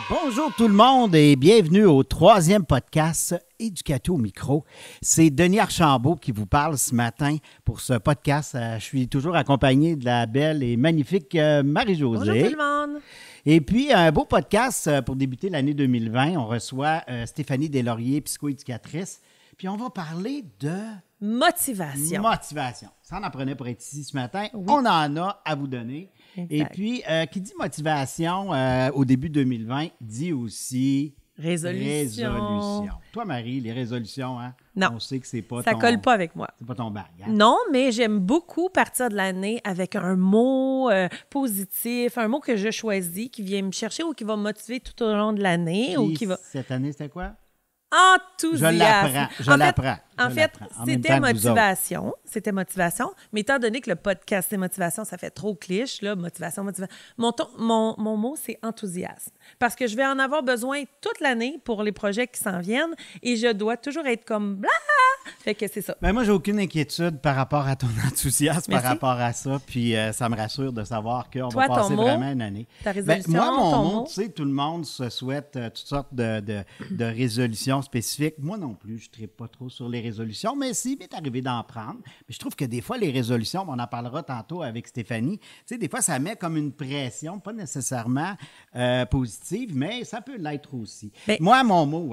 Bonjour tout le monde et bienvenue au 3e podcast Éducato au micro. C'est Denis Archambault qui vous parle ce matin pour ce podcast. Je suis toujours accompagné de la belle et magnifique Marie-Josée. Bonjour tout le monde. Et puis, un beau podcast pour débuter l'année 2020. On reçoit Stéphanie Deslauriers, psychoéducatrice. Puis, on va parler de... Motivation. Motivation. Ça en prenait pour être ici ce matin. Oui. On en a à vous donner. Exact. Et puis, qui dit motivation au début 2020, dit aussi... Résolution. Toi, Marie, les résolutions, hein? Non. On sait que c'est pas ça colle pas avec moi. C'est pas ton bague. Hein? Non, mais j'aime beaucoup partir de l'année avec un mot positif, un mot que je choisis, qui vient me chercher ou qui va me motiver tout au long de l'année. Ou qui va... Cette année, c'était quoi? Enthousiasme. Je l'apprends. En fait, c'était motivation. C'était motivation. Mais étant donné que le podcast, c'est motivation, ça fait trop cliché, là, motivation. Mon mot, c'est enthousiasme. Parce que je vais en avoir besoin toute l'année pour les projets qui s'en viennent et je dois toujours être comme blah! Fait que c'est ça. Ben moi, j'ai aucune inquiétude par rapport à ton enthousiasme, Merci. par rapport à ça. Puis ça me rassure de savoir qu'on va passer vraiment une année. Ta résolution, moi, mon ton mot, mot? tu sais, tout le monde se souhaite toutes sortes de résolutions spécifiques. Moi non plus, je ne tripe pas trop sur les résolutions, mais si, il m'est arrivé d'en prendre. Mais je trouve que des fois, les résolutions, on en parlera tantôt avec Stéphanie, tu sais, des fois, ça met comme une pression, pas nécessairement positive, mais ça peut l'être aussi. Mais, moi, mon mot,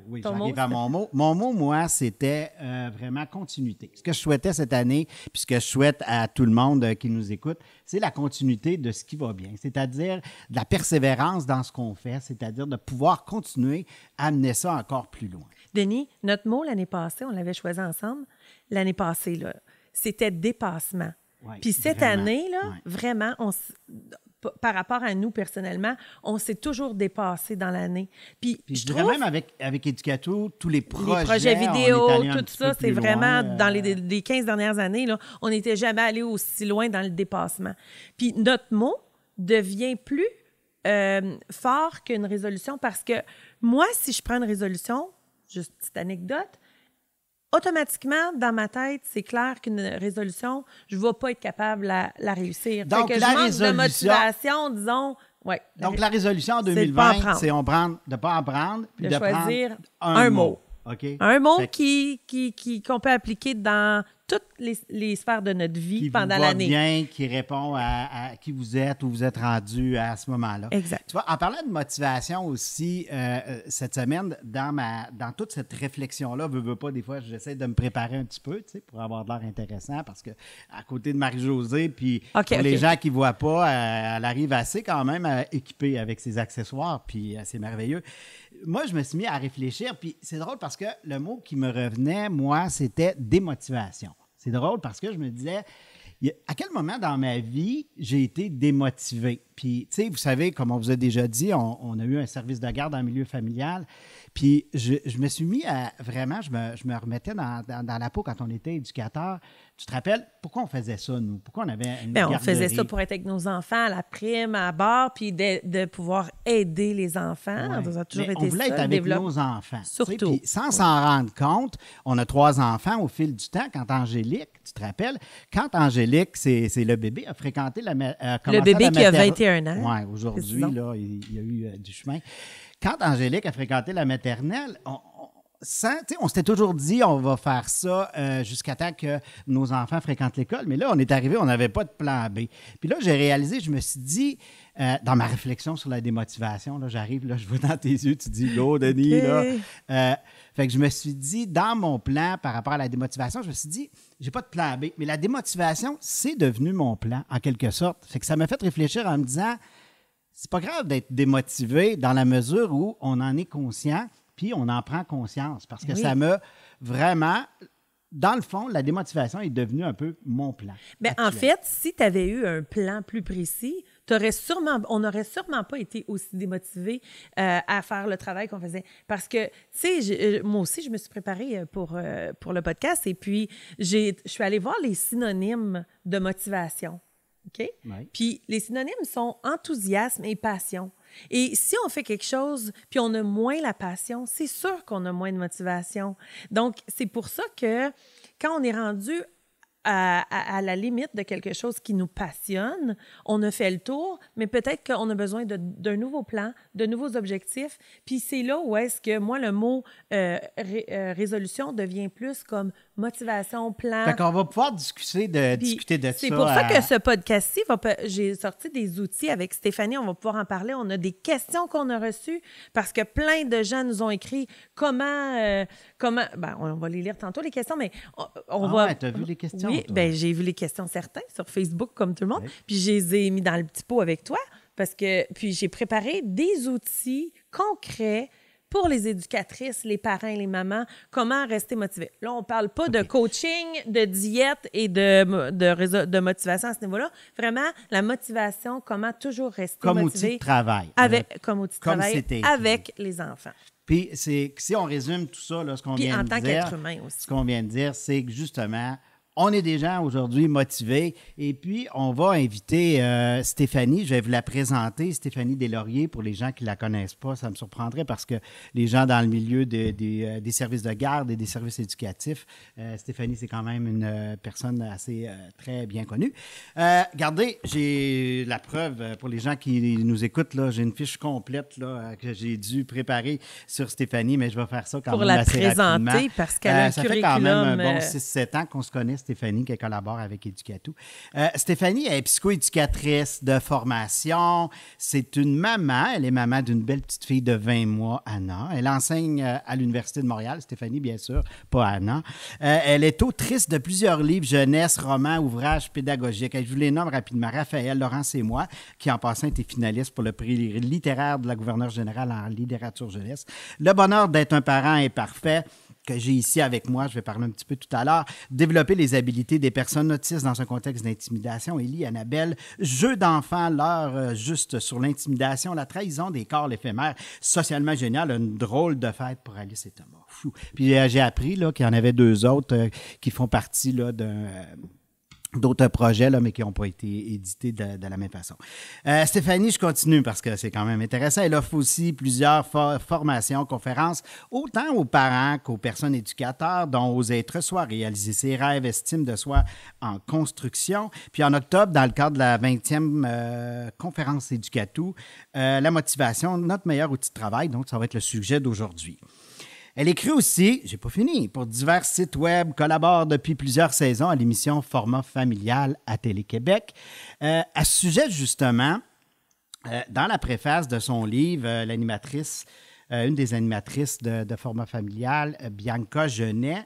oui, j'arrive à mon mot. Mon mot, moi, c'était vraiment continuité. Ce que je souhaitais cette année, puis ce que je souhaite à tout le monde qui nous écoute, c'est la continuité de ce qui va bien, c'est-à-dire de la persévérance dans ce qu'on fait, c'est-à-dire de pouvoir continuer à amener ça encore plus loin. Denis, notre mot l'année passée, on l'avait choisi ensemble, l'année passée, là, c'était dépassement. Oui, puis cette année, là, vraiment, par rapport à nous personnellement, on s'est toujours dépassé dans l'année. Puis je dirais même avec Éducato, tous les projets vidéo, tout ça, c'est vraiment dans les 15 dernières années, là, on n'était jamais allé aussi loin dans le dépassement. Puis notre mot devient plus fort qu'une résolution parce que moi, si je prends une résolution, juste une petite anecdote, automatiquement, dans ma tête, c'est clair qu'une résolution, je ne vais pas être capable de la réussir. Donc, que la je manque résolution... de motivation, disons. Ouais, donc, la résolution en 2020, c'est de ne pas en prendre, puis de choisir prendre un mot. Okay? Un mot qu'on peut appliquer dans toutes les sphères de notre vie pendant l'année. Qui vous va bien, qui répond à qui vous êtes, où vous êtes rendu à ce moment-là. Exact. Tu vois, en parlant de motivation aussi, cette semaine, dans toute cette réflexion-là, veux pas, des fois, j'essaie de me préparer un petit peu, tu sais, pour avoir de l'air intéressant, parce que à côté de Marie-Josée, puis les gens qui ne voient pas, elle arrive assez quand même équipée avec ses accessoires, puis c'est merveilleux. Moi, je me suis mis à réfléchir, puis c'est drôle parce que le mot qui me revenait, moi, c'était démotivation. C'est drôle parce que je me disais, à quel moment dans ma vie j'ai été démotivé? Puis, tu sais, vous savez, comme on vous a déjà dit, on a eu un service de garde en milieu familial. Puis, je me suis mis à vraiment, je me remettais dans la peau quand on était éducateur. Tu te rappelles, pourquoi on faisait ça, nous? Pourquoi on avait une garderie? On faisait ça pour être avec nos enfants, à la prime, à bord, puis de pouvoir aider les enfants. Ouais. Ça a toujours Mais été on voulait être avec nos enfants. Surtout. Puis, sans s'en rendre compte, on a 3 enfants au fil du temps. Quand Angélique, tu te rappelles, quand Angélique, c'est le bébé, a fréquenté le bébé qui a 21 ans. Oui, aujourd'hui, là, il y a eu du chemin. Quand Angélique a fréquenté la maternelle, on s'était toujours dit on va faire ça jusqu'à temps que nos enfants fréquentent l'école. Mais là, on est arrivé, on n'avait pas de plan B. Puis là, j'ai réalisé, je me suis dit, dans ma réflexion sur la démotivation, là, j'arrive, là, je vois dans tes yeux, tu dis, go, Denis, okay. là. Fait que je me suis dit, dans mon plan par rapport à la démotivation, je me suis dit, j'ai pas de plan B. Mais la démotivation, c'est devenu mon plan, en quelque sorte. Fait que ça m'a fait réfléchir en me disant, c'est pas grave d'être démotivé dans la mesure où on en est conscient, puis on en prend conscience. Parce que ça m'a vraiment... Dans le fond, la démotivation est devenue un peu mon plan. Bien, en fait, si tu avais eu un plan plus précis, on n'aurait sûrement pas été aussi démotivés à faire le travail qu'on faisait. Parce que, tu sais, moi aussi, je me suis préparée pour le podcast et puis je suis allée voir les synonymes de motivation. OK? Oui. Puis les synonymes sont enthousiasme et passion. Et si on fait quelque chose puis on a moins la passion, c'est sûr qu'on a moins de motivation. Donc, c'est pour ça que quand on est rendu à la limite de quelque chose qui nous passionne. On a fait le tour, mais peut-être qu'on a besoin d'un nouveau plan, de nouveaux objectifs. Puis c'est là où est-ce que moi, le mot résolution devient plus comme motivation, plan. Fait qu'on va pouvoir discuter de ça. C'est pour ça que ce podcast-ci, j'ai sorti des outils avec Stéphanie, on va pouvoir en parler. On a des questions qu'on a reçues parce que plein de gens nous ont écrit comment ben, on va les lire tantôt, les questions, mais on va... Ouais, t'as vu les questions? Oui, ben, j'ai vu les questions certains sur Facebook, comme tout le monde, puis je les ai mis dans le petit pot avec toi, puis j'ai préparé des outils concrets pour les éducatrices, les parents et les mamans, comment rester motivés. Là, on ne parle pas de coaching, de diète et de motivation à ce niveau-là. Vraiment, la motivation, comment toujours rester motivé. Outil de travail. Comme outil de travail avec les enfants. Puis, si on résume tout ça, là, ce qu'on vient de dire... en tant qu'être humain aussi. Ce qu'on vient de dire, c'est que justement... On est des gens aujourd'hui motivés et puis on va inviter Stéphanie, je vais vous la présenter, Stéphanie Deslauriers, pour les gens qui ne la connaissent pas, ça me surprendrait parce que les gens dans le milieu des services de garde et des services éducatifs, Stéphanie, c'est quand même une personne assez très bien connue. Regardez, j'ai la preuve pour les gens qui nous écoutent, là, j'ai une fiche complète là, que j'ai dû préparer sur Stéphanie, mais je vais faire ça quand même assez rapidement. Pour la présenter, parce qu'elle a un curriculum... Ça fait quand même un bon 6-7 ans qu'on se connaît, Stéphanie, qui collabore avec Éducatou. Stéphanie est psychoéducatrice de formation. C'est une maman. Elle est maman d'une belle petite fille de 20 mois, Anna. Elle enseigne à l'Université de Montréal. Stéphanie, bien sûr, pas Anna. Elle est autrice de plusieurs livres jeunesse, romans, ouvrages pédagogiques. Je vous les nomme rapidement. Raphaël, Laurence et moi, qui en passant était finaliste pour le prix littéraire de la gouverneure générale en littérature jeunesse. Le bonheur d'être un parent imparfait, que j'ai ici avec moi, je vais parler un petit peu tout à l'heure, développer les habiletés des personnes autistes dans un contexte d'intimidation. Élie, Annabelle, jeu d'enfant, l'heure juste sur l'intimidation, la trahison des corps éphémères, socialement génial, une drôle de fête pour Alice et Thomas. Fou. Puis j'ai appris là, qu'il y en avait 2 autres qui font partie là, d'autres projets, là, mais qui n'ont pas été édités de la même façon. Stéphanie, je continue parce que c'est quand même intéressant. Elle offre aussi plusieurs formations, conférences, autant aux parents qu'aux personnes éducateurs, dont Oser être soi, réaliser ses rêves, estime de soi en construction. Puis en octobre, dans le cadre de la 20e conférence Éducatou, la motivation, notre meilleur outil de travail, donc ça va être le sujet d'aujourd'hui. Elle écrit aussi, j'ai pas fini, pour divers sites web, collabore depuis plusieurs saisons à l'émission Format familial à Télé-Québec. À ce sujet, justement, dans la préface de son livre, l'animatrice, une des animatrices de Format familial, Bianca Gervais,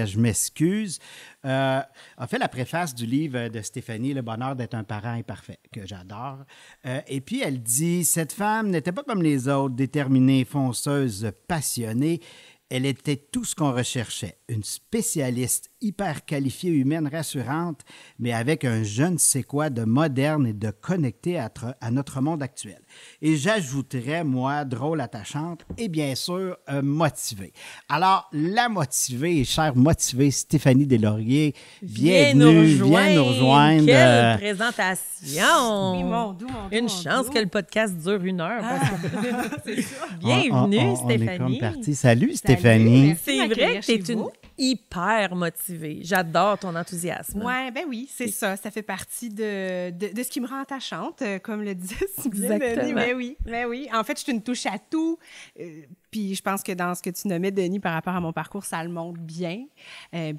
je m'excuse, a fait la préface du livre de Stéphanie, Le bonheur d'être un parent imparfait, que j'adore. Et puis, elle dit « Cette femme n'était pas comme les autres, déterminée, fonceuse, passionnée. Elle était tout ce qu'on recherchait. Une spécialiste hyper qualifiée, humaine, rassurante, mais avec un je ne sais quoi de moderne et de connecté à notre monde actuel. Et j'ajouterais, moi, drôle, attachante et bien sûr, motivée. » Alors, la motivée, chère motivée Stéphanie Deslauriers, bienvenue, viens nous rejoindre. Quelle présentation! Oui, mon doux. Une chance que le podcast dure 1 heure. C'est ça. Bienvenue, Stéphanie. On est comme parti. Salut, Stéphanie. C'est vrai que tu es une hyper motivée. J'adore ton enthousiasme. Oui, c'est ça. Ça fait partie de ce qui me rend attachante, comme le disait si bien Exactement. Denis. Mais oui. En fait, je suis une touche à tout. Puis je pense que dans ce que tu nommais, Denis, par rapport à mon parcours, ça le montre bien.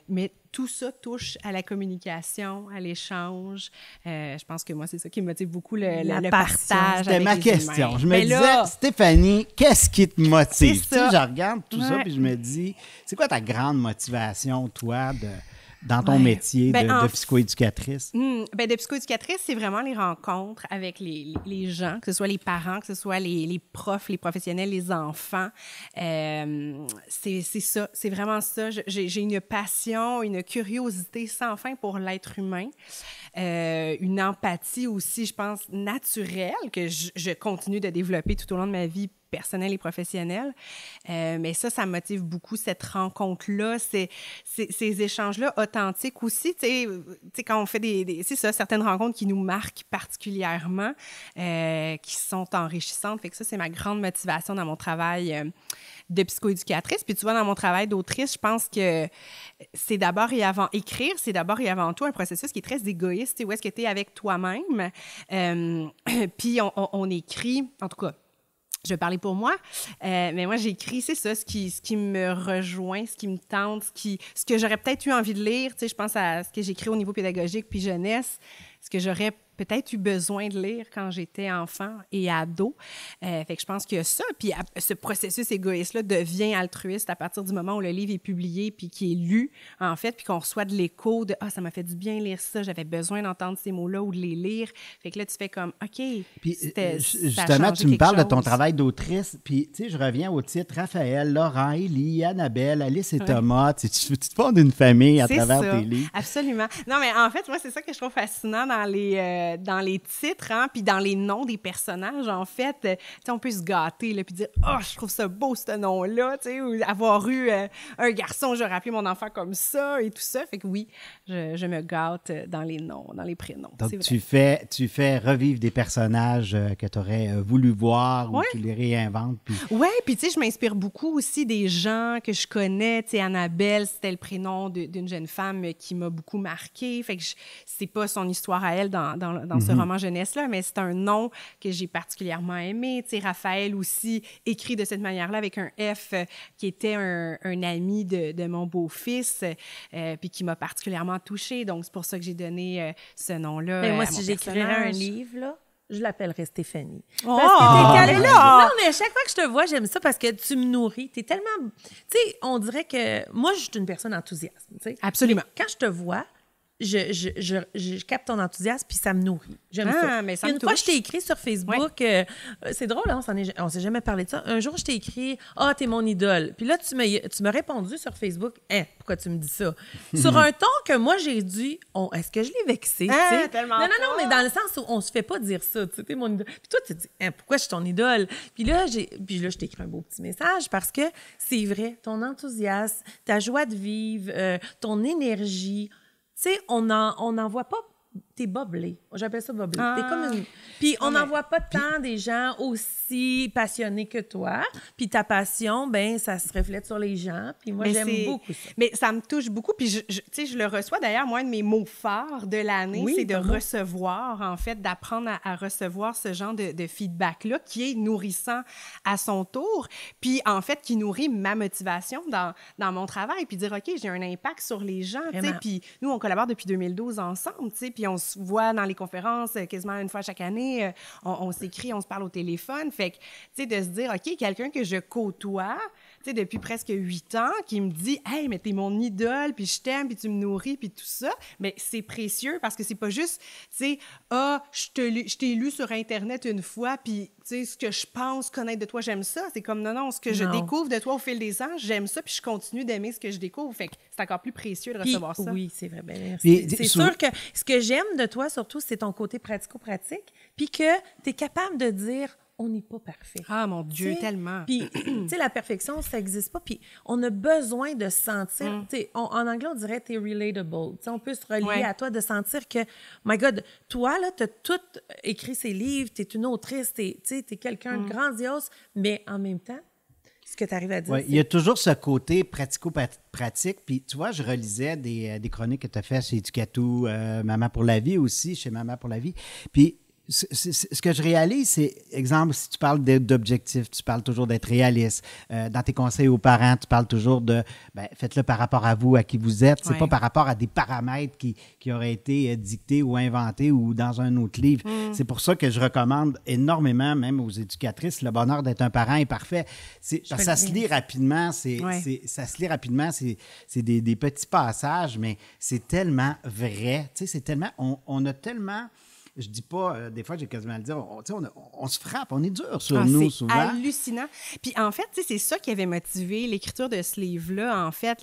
Mais tout ça touche à la communication, à l'échange. Je pense que moi, c'est ça qui me motive beaucoup, le partage. C'était ma question. Je me disais, Stéphanie, qu'est-ce qui te motive? Tu sais, je regarde tout ça puis je me dis, c'est quoi ta grande motivation, toi, dans ton métier de psychoéducatrice? De psychoéducatrice, c'est vraiment les rencontres avec les gens, que ce soit les parents, que ce soit les profs, les professionnels, les enfants. C'est ça, c'est vraiment ça. J'ai une passion, une curiosité sans fin pour l'être humain. Une empathie aussi, je pense, naturelle que je continue de développer tout au long de ma vie personnelle et professionnelle. Mais ça me motive beaucoup, cette rencontre-là, ces échanges-là authentiques aussi. Tu sais, quand on fait c'est ça, certaines rencontres qui nous marquent particulièrement, qui sont enrichissantes. Fait que ça, c'est ma grande motivation dans mon travail de psychoéducatrice. Puis tu vois, dans mon travail d'autrice, je pense que c'est d'abord et avant... Écrire, c'est d'abord et avant tout un processus qui est très égoïste. Tu sais, où est-ce que tu es avec toi-même? Puis on écrit, en tout cas, je vais parler pour moi, mais moi, j'écris, c'est ça, ce qui me rejoint, ce qui me tente, ce que j'aurais peut-être eu envie de lire. Tu sais, je pense à ce que j'écris au niveau pédagogique puis jeunesse, ce que j'aurais peut-être eu besoin de lire quand j'étais enfant et ado. Fait que je pense qu'il y a ça. Puis ce processus égoïste-là devient altruiste à partir du moment où le livre est publié puis qui est lu, en fait, puis qu'on reçoit de l'écho de « Ah, ça m'a fait du bien lire ça, j'avais besoin d'entendre ces mots-là ou de les lire. » Fait que là, tu fais comme « OK, puis, justement, tu me parles de ton travail d'autrice, puis tu sais, je reviens au titre Raphaël, Laurent, Élie, Annabelle, Alice et Thomas. Tu te formes une famille à travers tes livres. Absolument. Non, mais en fait, moi, c'est ça que je trouve fascinant dans les titres, hein, puis dans les noms des personnages, en fait. Tu sais, on peut se gâter, là, puis dire « Oh, je trouve ça beau, ce nom-là, tu sais, ou avoir eu un garçon, j'aurais appelé mon enfant comme ça, et tout ça. » Fait que oui, je me gâte dans les noms, dans les prénoms. Donc, tu fais revivre des personnages que tu aurais voulu voir ou tu les réinventes. Puis... Oui, puis tu sais, je m'inspire beaucoup aussi des gens que je connais. Tu sais, Annabelle, c'était le prénom d'une jeune femme qui m'a beaucoup marquée. Fait que c'est pas son histoire à elle dans ce roman jeunesse-là, mais c'est un nom que j'ai particulièrement aimé. Tu sais, Raphaël aussi, écrit de cette manière-là avec un F, qui était un ami de mon beau-fils, puis qui m'a particulièrement touchée. Donc, c'est pour ça que j'ai donné ce nom-là. Mais moi, si j'écrirais un livre, là, je l'appellerais Stéphanie. Oh! Parce que t'es là! Non, mais à chaque fois que je te vois, j'aime ça parce que tu me nourris. T'es tellement... Tu sais, on dirait que... Moi, je suis une personne enthousiaste, tu sais. Absolument. Mais quand je te vois, je capte ton enthousiasme puis ça me nourrit. J'aime ça. Mais ça une fois, je t'ai écrit sur Facebook, c'est drôle, hein, on s'est jamais parlé de ça. Un jour, je t'ai écrit « Ah, t'es mon idole ». Puis là, tu m'as répondu sur Facebook « Hein, pourquoi tu me dis ça? » Sur un ton que moi, j'ai dit « Est-ce que je l'ai vexé? » Tellement Non, mais dans le sens où on se fait pas dire ça. Tu sais, t'es mon idole. Puis toi, tu te dis « Hein, pourquoi je suis ton idole? » Puis là, je t'ai écrit un beau petit message parce que c'est vrai, ton enthousiasme, ta joie de vivre, ton énergie... Tu sais, on n'en voit pas. T'es boblé. J'appelle ça boblé. T'es comme une... Puis on n'en voit pas tant des gens aussi passionnés que toi. Puis ta passion, ben ça se reflète sur les gens. Puis moi, j'aime beaucoup ça. Mais ça me touche beaucoup. Puis tu sais, je le reçois. D'ailleurs, moi, un de mes mots forts de l'année, c'est de recevoir, en fait, d'apprendre à recevoir ce genre de feedback-là qui est nourrissant à son tour. Puis, en fait, qui nourrit ma motivation dans mon travail. Puis dire, OK, j'ai un impact sur les gens. Tu sais, puis nous, on collabore depuis 2012 ensemble. Tu sais, puis on se voit dans les conférences quasiment une fois chaque année. On s'écrit, on se parle au téléphone. Fait que, tu sais, de se dire, OK, quelqu'un que je côtoie, tu sais, depuis presque 8 ans, qui me dit « Hey, mais t'es mon idole, puis je t'aime, puis tu me nourris, puis tout ça. » Mais c'est précieux parce que c'est pas juste, tu sais, « Ah, je t'ai lu sur Internet une fois, puis tu sais, ce que je pense connaître de toi, j'aime ça. » C'est comme, non, ce que je découvre de toi au fil des ans, j'aime ça, puis je continue d'aimer ce que je découvre. Fait que c'est encore plus précieux de recevoir ça. Oui, c'est vrai. Ben, c'est sûr que ce que j'aime de toi, surtout, c'est ton côté pratico-pratique, puis que tu es capable de dire on n'est pas parfait. Ah, mon Dieu, tellement. Puis, tu sais, la perfection, ça n'existe pas. Puis, on a besoin de se sentir... Tu sais, en anglais, on dirait « t'es relatable ». Tu sais, on peut se relier à toi, de sentir que, my God, toi, là, t'as tout écrit ces livres, t'es une autrice, t'es quelqu'un de grandiose, mais en même temps, ce que tu arrives à dire, il y a toujours ce côté pratico-pratique. Puis, tu vois, je relisais des chroniques que tu as faites chez Éducatou, Maman pour la vie aussi, chez Maman pour la vie. Puis, ce que je réalise, c'est, exemple, si tu parles d'objectifs, tu parles toujours d'être réaliste. Dans tes conseils aux parents, tu parles toujours de faites-le par rapport à vous, à qui vous êtes. C'est pas par rapport à des paramètres qui auraient été dictés ou inventés ou dans un autre livre. C'est pour ça que je recommande énormément, même aux éducatrices, Le bonheur d'être un parent est parfait. Parce que ça se lit rapidement. Ça se lit rapidement. C'est des petits passages, mais c'est tellement vrai. Tu sais, c'est tellement... On a tellement... Je dis pas, des fois, j'ai quasiment à le dire, on se frappe, on est dur sur nous souvent. C'est hallucinant. Puis en fait, c'est ça qui avait motivé l'écriture de ce livre-là. En fait,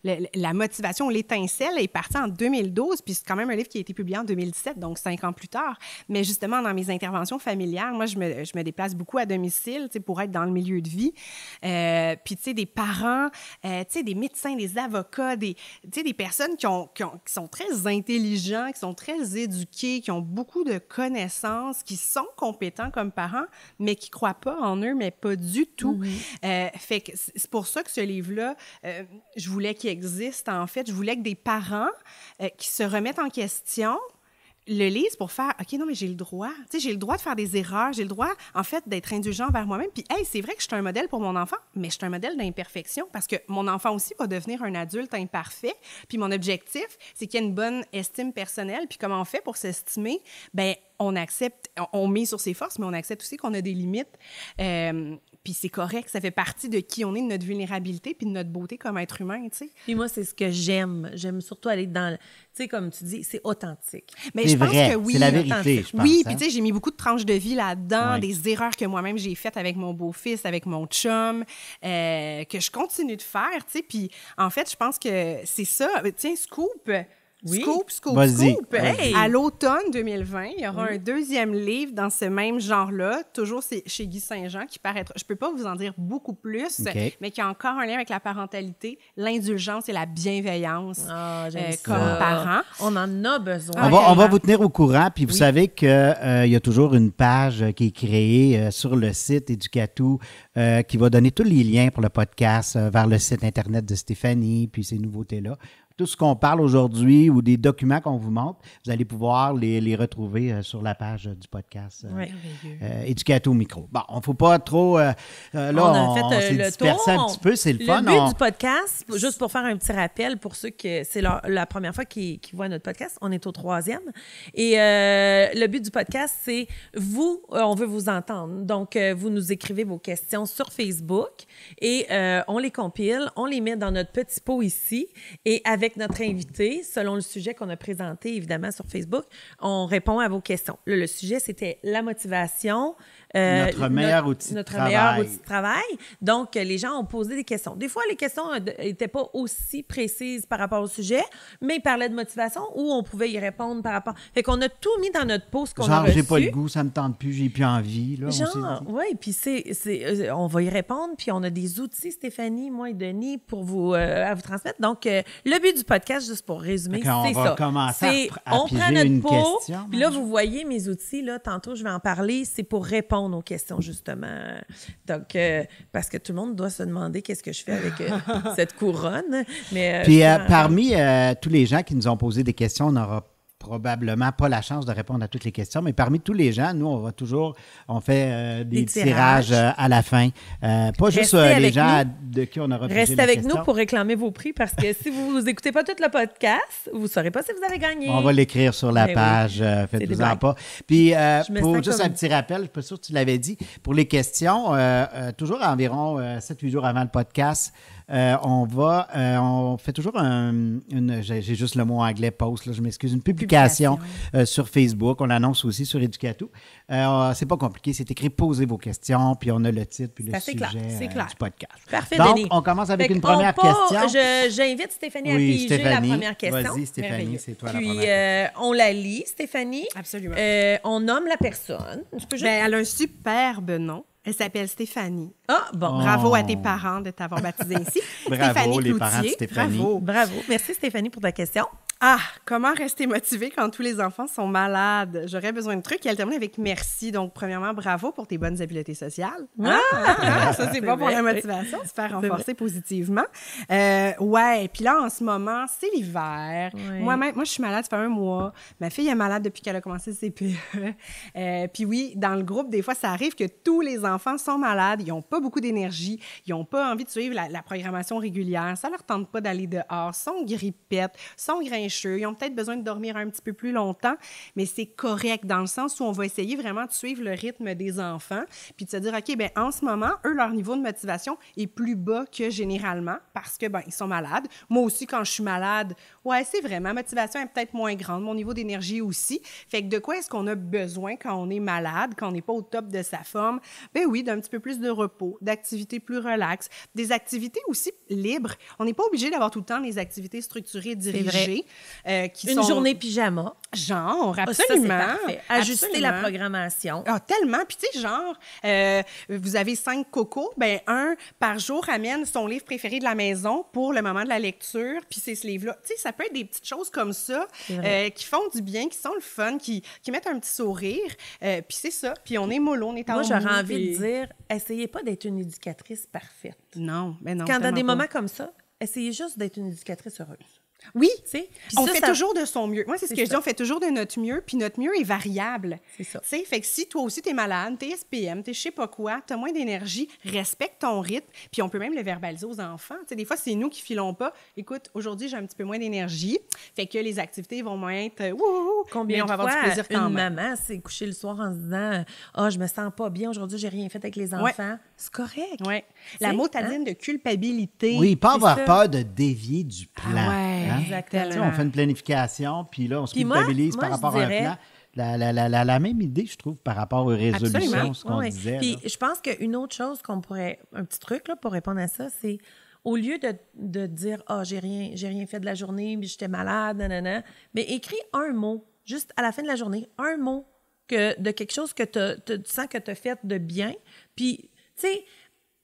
la motivation, l'étincelle est partie en 2012, puis c'est quand même un livre qui a été publié en 2017, donc 5 ans plus tard. Mais justement, dans mes interventions familiales, moi, je me déplace beaucoup à domicile, pour être dans le milieu de vie. Puis, tu sais, des parents, tu sais, des médecins, des avocats, des personnes qui sont très intelligents, qui sont très éduqués, qui ont beaucoup beaucoup de connaissances, qui sont compétents comme parents, mais qui ne croient pas en eux, mais pas du tout. Fait que c'est pour ça que ce livre-là, je voulais qu'il existe, en fait. Je voulais que des parents qui se remettent en question le lisent pour faire « OK, non, mais j'ai le droit. Tu sais, j'ai le droit de faire des erreurs. J'ai le droit, en fait, d'être indulgent envers moi-même. Puis, hey, c'est vrai que je suis un modèle pour mon enfant, mais je suis un modèle d'imperfection parce que mon enfant aussi va devenir un adulte imparfait. Puis, mon objectif, c'est qu'il y ait une bonne estime personnelle. Puis, comment on fait pour s'estimer? Bien, on accepte, on met sur ses forces, mais on accepte aussi qu'on a des limites. Puis c'est correct, ça fait partie de qui on est, de notre vulnérabilité puis de notre beauté comme être humain, tu sais. Puis moi, c'est ce que j'aime. J'aime surtout aller dans... Tu sais, comme tu dis, c'est authentique. Mais je pense que oui. C'est la vérité, je pense. Oui, puis tu sais, j'ai mis beaucoup de tranches de vie là-dedans, des erreurs que moi-même j'ai faites avec mon beau-fils, avec mon chum, que je continue de faire, tu sais. Puis en fait, je pense que c'est ça. Tiens, Scoop... Oui. Scoop. Hey. À l'automne 2020, il y aura un deuxième livre dans ce même genre-là, toujours chez Guy Saint-Jean, qui paraîtra... Je peux pas vous en dire beaucoup plus, mais qui a encore un lien avec la parentalité, l'indulgence et la bienveillance comme parent. On en a besoin. On va vous tenir au courant, puis vous savez qu'il y a toujours une page qui est créée sur le site Éducatou qui va donner tous les liens pour le podcast vers le site Internet de Stéphanie, puis ces nouveautés-là. Tout ce qu'on parle aujourd'hui ou des documents qu'on vous montre, vous allez pouvoir les retrouver sur la page du podcast Éducato au micro. Bon, on ne faut pas trop... là, on s'est dispersé un petit peu, c'est le fun. Le but du podcast, juste pour faire un petit rappel, pour ceux que c'est la première fois qui voient notre podcast, on est au 3e. Et le but du podcast, c'est vous, on veut vous entendre. Donc, vous nous écrivez vos questions sur Facebook et on les compile, on les met dans notre petit pot ici et avec notre invité, selon le sujet qu'on a présenté, évidemment, sur Facebook, on répond à vos questions. Là, le sujet, c'était la motivation. Notre meilleur outil de travail. Donc, les gens ont posé des questions. Des fois, les questions n'étaient pas aussi précises par rapport au sujet, mais ils parlaient de motivation ou on pouvait y répondre par rapport... Fait qu'on a tout mis dans notre post qu'on a reçu. J'ai pas le goût, ça me tente plus, j'ai plus envie. Là, oui, puis on va y répondre, puis on a des outils, Stéphanie, moi et Denis, pour à vous transmettre. Donc, le but du podcast, juste pour résumer, c'est ça. On va commencer à on prend notre pot, question. Puis là, vous voyez mes outils, là, tantôt, je vais en parler, c'est pour répondre aux questions, justement. Donc, parce que tout le monde doit se demander qu'est-ce que je fais avec cette couronne. Mais, puis, parmi tous les gens qui nous ont posé des questions, on n'aura probablement pas la chance de répondre à toutes les questions, mais parmi tous les gens, nous, on fait des tirages à la fin. Pas juste les gens de qui on aura posé Restez avec nous pour réclamer vos prix, parce que si vous n'écoutez pas tout le podcast, vous ne saurez pas si vous avez gagné. On va l'écrire sur la page, faites-vous-en pas. Puis, pour juste un petit rappel, je ne suis pas sûr que tu l'avais dit, pour les questions, toujours environ 7-8 jours avant le podcast, on fait toujours j'ai juste le mot anglais post, là, je m'excuse, une publication sur Facebook. On l'annonce aussi sur Éducatou. C'est pas compliqué, c'est écrit « Posez vos questions », puis on a le titre, puis le sujet du podcast. Parfait, donc, Denis. On commence avec une première question. J'invite Stéphanie à piger la première question. Vas-y, Stéphanie, c'est toi la première question. On la lit, Stéphanie. Absolument. On nomme la personne. Elle a un superbe nom. Elle s'appelle Stéphanie. Ah, bon. Bravo à tes parents de t'avoir baptisée ainsi. Bravo, Stéphanie les parents de Stéphanie. Bravo. Merci, Stéphanie, pour ta question. Ah, comment rester motivé quand tous les enfants sont malades? J'aurais besoin de trucs. Et elle termine avec merci. Donc, premièrement, bravo pour tes bonnes habiletés sociales. Ça, c'est bon pour la motivation, se faire renforcer positivement. Ouais, puis là, en ce moment, c'est l'hiver. Ouais. Moi, je suis malade, ça fait 1 mois. Ma fille est malade depuis qu'elle a commencé le CPE. Puis oui, dans le groupe, des fois, ça arrive que tous les enfants sont malades. Ils n'ont pas beaucoup d'énergie. Ils n'ont pas envie de suivre la programmation régulière. Ça ne leur tente pas d'aller dehors. Sont grippettes, sont grincheux. Ils ont peut-être besoin de dormir un petit peu plus longtemps, mais c'est correct dans le sens où on va essayer vraiment de suivre le rythme des enfants puis de se dire, OK, bien, en ce moment, eux, leur niveau de motivation est plus bas que généralement parce que, ils sont malades. Moi aussi, quand je suis malade, ouais, c'est vrai, ma motivation est peut-être moins grande, mon niveau d'énergie aussi. Fait que de quoi est-ce qu'on a besoin quand on est malade, quand on n'est pas au top de sa forme? Ben oui, d'un petit peu plus de repos, d'activités plus relaxes, des activités aussi libres. On n'est pas obligé d'avoir tout le temps les activités structurées, dirigées. Une journée pyjama. Genre, absolument. Ça, c'est parfait. Ajuster Absolument. la programmation. Ah, tellement. Puis, tu sais, genre, vous avez 5 cocos, ben un par jour amène son livre préféré de la maison pour le moment de la lecture. Puis, c'est ce livre-là. Tu sais, ça peut être des petites choses comme ça qui font du bien, qui sont le fun, qui mettent un petit sourire. Puis, c'est ça. Puis, on est mollo, on est en Moi, j'aurais mou, envie puis- de dire, essayez pas d'être une éducatrice parfaite. Non, mais non. Quand dans tellement des pas. moments comme ça, essayez juste d'être une éducatrice heureuse. Oui, Tu sais? Puis on ça, fait ça- toujours de son mieux. Moi, c'est ce C'est que je dis, ça. on fait toujours de notre mieux, puis notre mieux est variable. C'est ça. Tu sais, fait que si toi aussi, t'es malade, t'es SPM, t'es je sais pas quoi, t'as moins d'énergie, respecte ton rythme, puis on peut même le verbaliser aux enfants. Tu sais, des fois, c'est nous qui filons pas. Écoute, aujourd'hui, j'ai un petit peu moins d'énergie, fait que les activités vont moins être wouhou, Combien mais on de va avoir fois du plaisir quand une même. maman s'est couchée le soir en se disant « Ah, je me sens pas bien, aujourd'hui, j'ai rien fait avec les enfants. C'est correct. Ouais. La sais, motadine de culpabilité. Oui, pas c'est avoir ça. peur de dévier du plan. Ah ouais, hein? exactement. Tu sais, on fait une planification, puis là, on se Puis moi, culpabilise par je rapport à un dirais- plan. La même idée, je trouve, par rapport aux résolutions, Absolument. ce qu'on Ouais. disait. Puis là. je pense qu'une autre chose qu'on pourrait... Un petit truc là, pour répondre à ça, c'est au lieu de dire « Ah, j'ai rien fait de la journée, puis j'étais malade, nanana », mais écris un mot, juste à la fin de la journée, un mot de quelque chose que tu sens que tu as fait de bien. Puis, tu sais,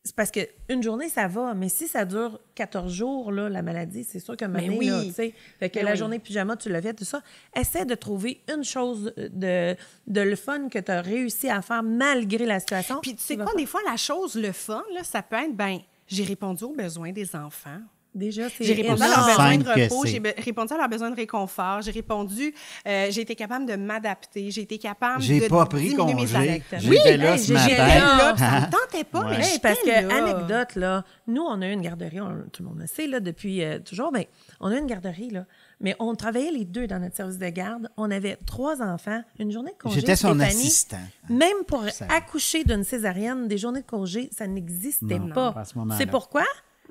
c'est parce qu'une journée, ça va, mais si ça dure 14 jours, là, la maladie, c'est sûr qu'un moment Mais donné, là, oui. tu sais, fait que Mais la oui. journée pyjama, tu l'as fait, tout ça. Essaie de trouver une chose de le fun que tu as réussi à faire malgré la situation. Puis tu sais vas quoi, faire. des fois, la chose, le fun, là, ça peut être, ben, j'ai répondu aux besoins des enfants. Déjà, c'est J'ai répondu à énorme. leurs besoins de Simple que repos, c'est. j'ai répondu à leurs besoins de réconfort, j'ai été capable de m'adapter, j'ai été capable J'ai de pas pris diminuer mes congé. alertes. J'étais là hey, ce j'étais matin. là. Là, ça me tentait pas, Ouais. mais Hey, j'étais parce que, là. anecdote, là, nous, on a eu une garderie, tout le monde le sait, là, depuis toujours, mais on a eu une garderie, là. Mais on travaillait les deux dans notre service de garde. On avait 3 enfants, une journée de congé. J'étais son Stéphanie, assistant. Même pour Ça- accoucher d'une césarienne, des journées de congé, ça n'existait Non, pas. pas à ce moment-là. C'est pourquoi?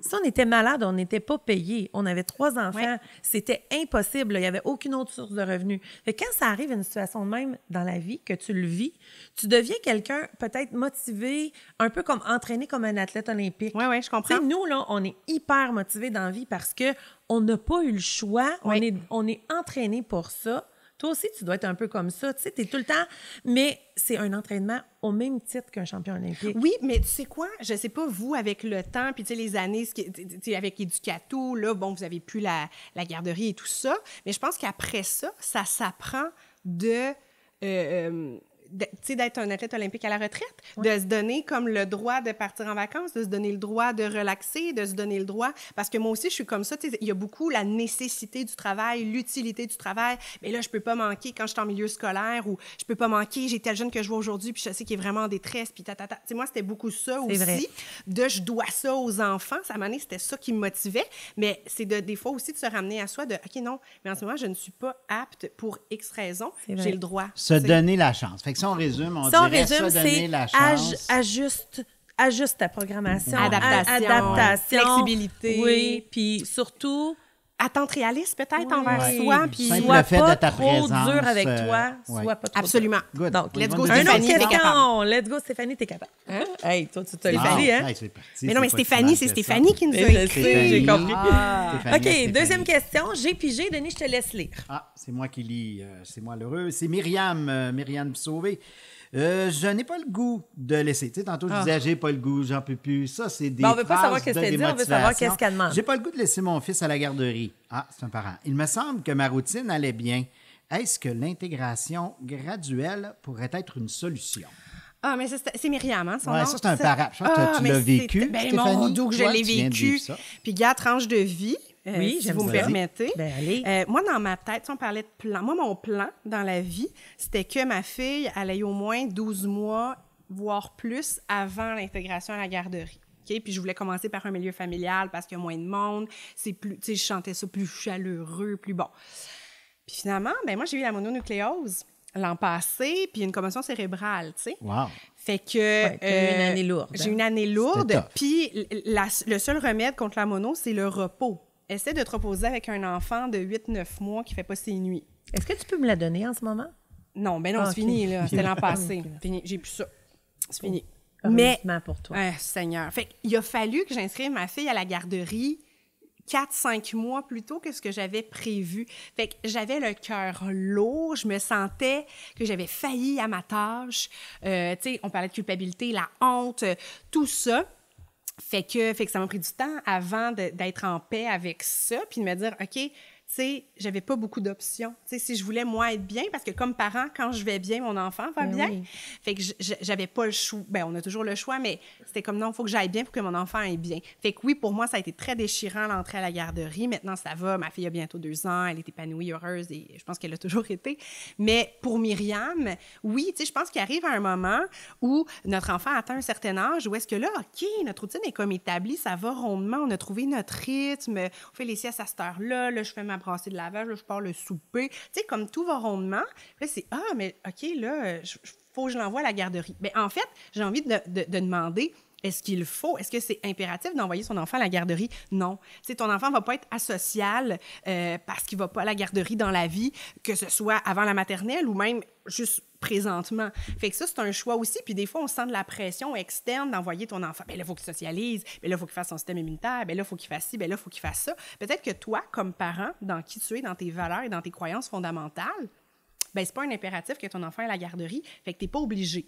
Si on était malade, on n'était pas payé. On avait 3 enfants. Ouais. C'était impossible. Il n'y avait aucune autre source de revenus. Fait que quand ça arrive une situation de même dans la vie, que tu le vis, tu deviens quelqu'un peut-être motivé, un peu comme entraîné comme un athlète olympique. Oui, oui, je Tu comprends. sais, nous, là, on est hyper motivés dans la vie parce qu'on n'a pas eu le choix. Oui. On est entraîné pour ça. Toi aussi, tu dois être un peu comme ça. Tu sais, t'es tout le temps... Mais c'est un entraînement au même titre qu'un champion olympique. Oui, mais tu sais quoi? Je sais pas, vous, avec le temps, puis tu sais, les années, tu sais, avec Éducato, là, bon, vous avez plus la garderie et tout ça, mais je pense qu'après ça, ça s'apprend tu sais, d'être un athlète olympique à la retraite, de se donner comme le droit de partir en vacances, de se donner le droit de relaxer, de se donner le droit, parce que moi aussi, je suis comme ça, tu sais, il y a beaucoup la nécessité du travail, l'utilité du travail, mais là, je peux pas manquer quand je suis en milieu scolaire, ou je peux pas manquer, j'ai tel jeune que je vois aujourd'hui, puis je sais qu'il est vraiment en détresse, puis tatata. Tu sais, moi, c'était beaucoup ça aussi, vrai. de je dois ça aux enfants, ça m'a donné, c'était ça qui me motivait, mais c'est des fois aussi de se ramener à soi, de, OK, non, mais en ce moment, je ne suis pas apte pour X raison, C'est vrai. j'ai le droit. Se tu sais. donner la chance. Fait que si on résume, on Si on dirait résume, se donner c'est la chance. ajuste ta programmation. Adaptation, flexibilité. Oui, puis surtout, Attente réaliste peut-être Oui. envers Ouais. soi, puis Simple sois le fait pas de ta trop présence, dur avec toi, ouais. sois pas trop absolument. Good. Donc, On let's va go, dire- Une autre Stéphanie, t'es question. Let's go, Stéphanie, t'es capable. Hein? Hey, toi, tu te le Ah, dis, hein? ouais, c'est parti, Mais non, mais pas Stéphanie, si c'est mal que ça. Stéphanie qui nous a Mais je écrit. sais, j'ai compris. Stéphanie, OK, Stéphanie. deuxième question. J'ai pigé. Denis, je te laisse lire. Ah, c'est moi qui lis, c'est moi l'heureux. C'est Myriam Sauvé. Je n'ai pas le goût de laisser. Tu sais, tantôt, je disais, j'ai pas le goût, j'en peux plus. Ça, c'est des Bon, on veut pas phrases savoir qu'est-ce de qu'elle dit, on veut savoir démotivation. qu'est-ce qu'elle demande. J'ai pas le goût de laisser mon fils à la garderie. Ah, c'est un parent. Il me semble que ma routine allait bien. Est-ce que l'intégration graduelle pourrait être une solution? Ah, mais c'est Myriam, hein, son Ouais, nom? ça, c'est un parent. Je pense que tu mais l'as c'est- vécu, Ben, Stéphanie. mon Dieu, que je Toi, l'ai tu viens de vécu. vivre ça. Puis, gars, tranche de vie, Oui, si j'aime vous me ça. permettez. Ben, allez. Moi, dans ma tête, si on parlait de plan, moi, mon plan dans la vie, c'était que ma fille, elle ait au moins 12 mois, voire plus, avant l'intégration à la garderie. OK? Puis je voulais commencer par un milieu familial parce qu'il y a moins de monde. C'est plus, tu sais, je chantais ça plus chaleureux, plus bon. Puis finalement, ben moi, j'ai eu la mononucléose l'an passé, puis une commotion cérébrale, tu sais. Wow. Fait que... Ouais, t'as eu une année lourde, J'ai hein? une année C'était lourde. tough. Puis le seul remède contre la mono, c'est le repos. Essaie de te reposer avec un enfant de 8-9 mois qui fait pas ses nuits. Est-ce que tu peux me la donner en ce moment? Non, ben non, Ah, c'est ok. fini, là. C'était l'an passé. Ok. Fini. J'ai plus ça. C'est fini. Mais, Heureusement pour toi. Seigneur. Fait qu'il a fallu que j'inscrive ma fille à la garderie 4-5 mois plus tôt que ce que j'avais prévu. Fait que j'avais le cœur lourd, je me sentais que j'avais failli à ma tâche. Tu sais, on parlait de culpabilité, la honte, tout ça. Fait que ça m'a pris du temps avant d'être en paix avec ça, puis de me dire, OK, tu sais, j'avais pas beaucoup d'options. Tu sais, si je voulais, moi, être bien, parce que comme parent, quand je vais bien, mon enfant va bien. Oui. Fait que j'avais pas le choix. Bien, on a toujours le choix, mais c'était comme, non, il faut que j'aille bien pour que mon enfant aille bien. Fait que oui, pour moi, ça a été très déchirant, l'entrée à la garderie. Maintenant, ça va. Ma fille a bientôt 2 ans. Elle est épanouie, heureuse, et je pense qu'elle a toujours été. Mais pour Myriam, oui, tu sais, je pense qu'il arrive un moment où notre enfant atteint un certain âge, où est-ce que là, OK, notre routine est comme établie, ça va rondement, on a trouvé notre rythme, on fait les siestes à cette heure-là, là, je fais ma brassée de lavage, là, je pars le souper. Tu sais, comme tout va rondement, là, c'est « Ah, mais OK, là, faut que je l'envoie à la garderie. » Bien, en fait, j'ai envie de demander, est-ce qu'il faut, est-ce que c'est impératif d'envoyer son enfant à la garderie? Non. Tu sais, ton enfant ne va pas être asocial parce qu'il ne va pas à la garderie dans la vie, que ce soit avant la maternelle ou même juste présentement. Fait que ça, c'est un choix aussi. Puis des fois, on sent de la pression externe d'envoyer ton enfant. Bien là, il faut qu'il socialise. Bien là, il faut qu'il fasse son système immunitaire. Bien là, il faut qu'il fasse ci. Bien là, il faut qu'il fasse ça. Peut-être que toi, comme parent, dans qui tu es, dans tes valeurs et dans tes croyances fondamentales, bien, c'est pas un impératif que ton enfant ait la garderie, fait que t'es pas obligé.